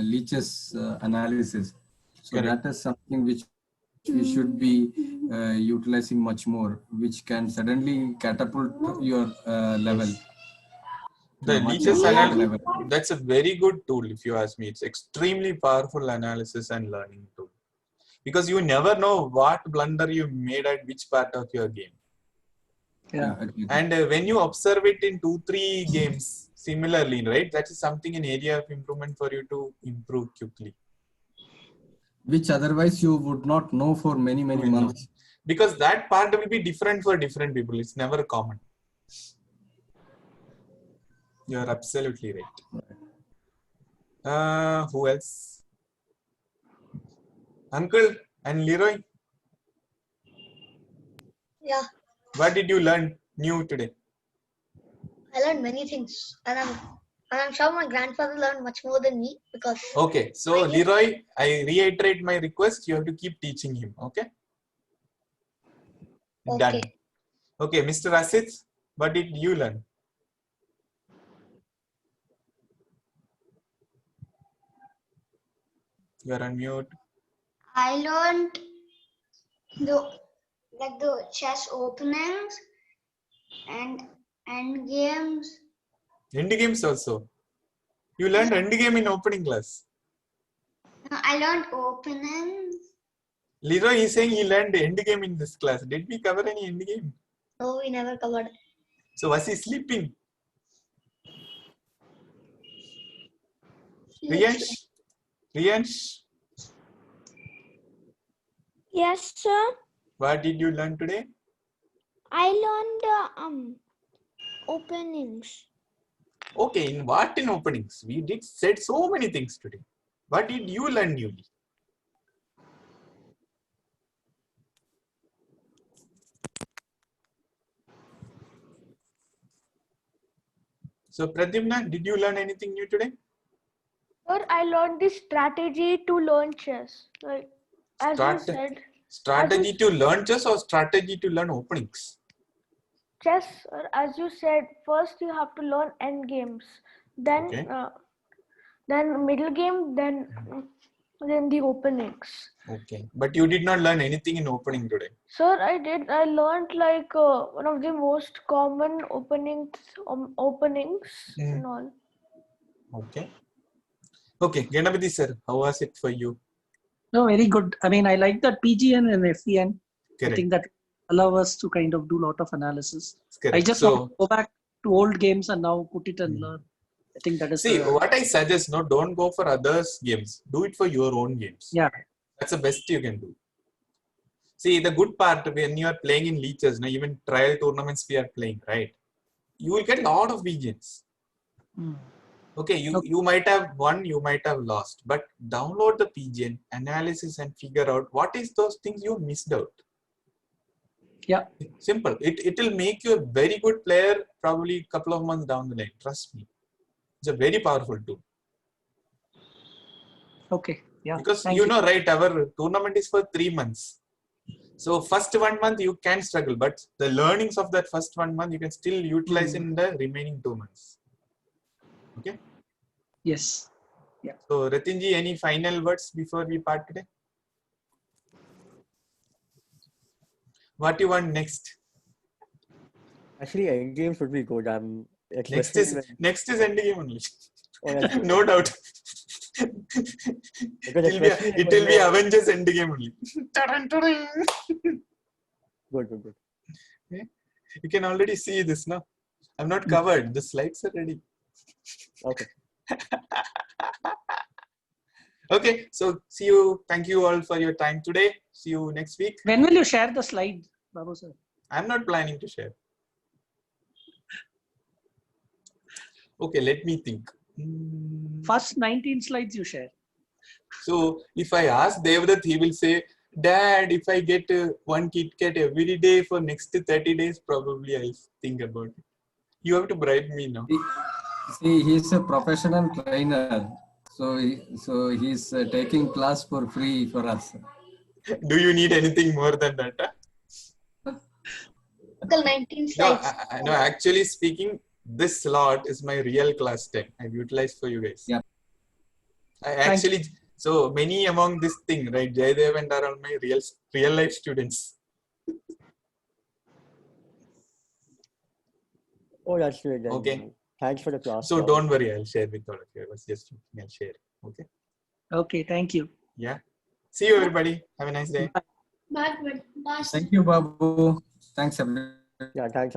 leeches analysis. So Correct. that is something which we should be utilizing much more, which can suddenly catapult your level. The leeches analysis, that's a very good tool if you ask me. It's extremely powerful analysis and learning tool. Because you never know what blunder you made at which part of your game. Yeah. And when you observe it in 2-3 games similarly, right? That is something an area of improvement for you to improve quickly. Which otherwise you would not know for many months. Because that part will be different for different people. It's never common. You're absolutely right. Who else? Uncle and Leroy? Yeah, What did you learn new today? I learned many things, and I'm sure my grandfather learned much more than me because. Okay, so Leroy, I reiterate my request. You have to keep teaching him. Okay. Done. Okay, Mr. Asit, what did you learn? You're on mute. I learned the chess openings and end games. End games also. You learned end game in opening class. No, I learned openings. Leroy is saying he learned end game in this class. Did we cover any end game? No, we never covered. So was he sleeping? Riyansh? Riyansh, Yes, sir. what did you learn today? I learned openings. Okay, in what in openings? We did said so many things today. What did you learn newly? So Pradyumna, did you learn anything new today? Sir, I learned this strategy to learn chess. Like as you said, Strategy to learn chess or strategy to learn openings? chess, as you said, first you have to learn end games, then Okay. then middle game, then the openings. Okay, but you did not learn anything in opening today. Sir, I did. I learned like one of the most common openings and all. Okay. Okay, Ganapati sir, how was it for you? No, very good. I mean, I like that PGN and FEN. I Correct. think that allow us to kind of do a lot of analysis. Correct. I just want to go back to old games and now put it and learn. I think that is See, what I suggest, no, don't go for others' games. Do it for your own games. Yeah. That's the best you can do. See, the good part when you are playing in leeches, no, even trial tournaments we are playing, right? You will get a lot of BGs. Okay, you might have won, you might have lost, but download the PGN, analysis and figure out what is those things you missed out. Yeah. Simple. It will make you a very good player probably a couple of months down the line. Trust me. It's a very powerful tool. Okay. Yeah. Because Thank you know, right, our tournament is for 3 months. So first 1 month you can struggle, but the learnings of that first 1 month you can still utilize in the remaining 2 months. Okay. Yes. Yeah. So Ratinji, any final words before we part today? What do you want next? Actually, end games would be good. Next is endgame only. Oh, that's good. No doubt. it will be Avengers endgame only. Good. Okay. You can already see this now. I'm not covered. The slides are ready. Okay. Okay. So see you. Thank you all for your time today. See you next week. When will you share the slide, Babu sir? I'm not planning to share. Okay, let me think. First 19 slides you share. So if I ask Devdutt, he will say, Dad, if I get one Kit Kat every day for next 30 days, probably I'll think about it. You have to bribe me now. See, he's a professional trainer. So he's taking class for free for us. Do you need anything more than that? Huh? 19 slides. No, actually speaking, this slot is my real class time. I've utilized for you guys. Yeah. So many among this thing, right? Jaydev and are all my real life students. Oh, that's great. Then. Okay. Thanks for the class. So don't worry, I'll share with all of you. I was just joking, I'll share. Okay. Okay, thank you. Yeah. See you, everybody. Have a nice day. Bye. Thank you, Babu. Thanks, everyone. Yeah, thanks.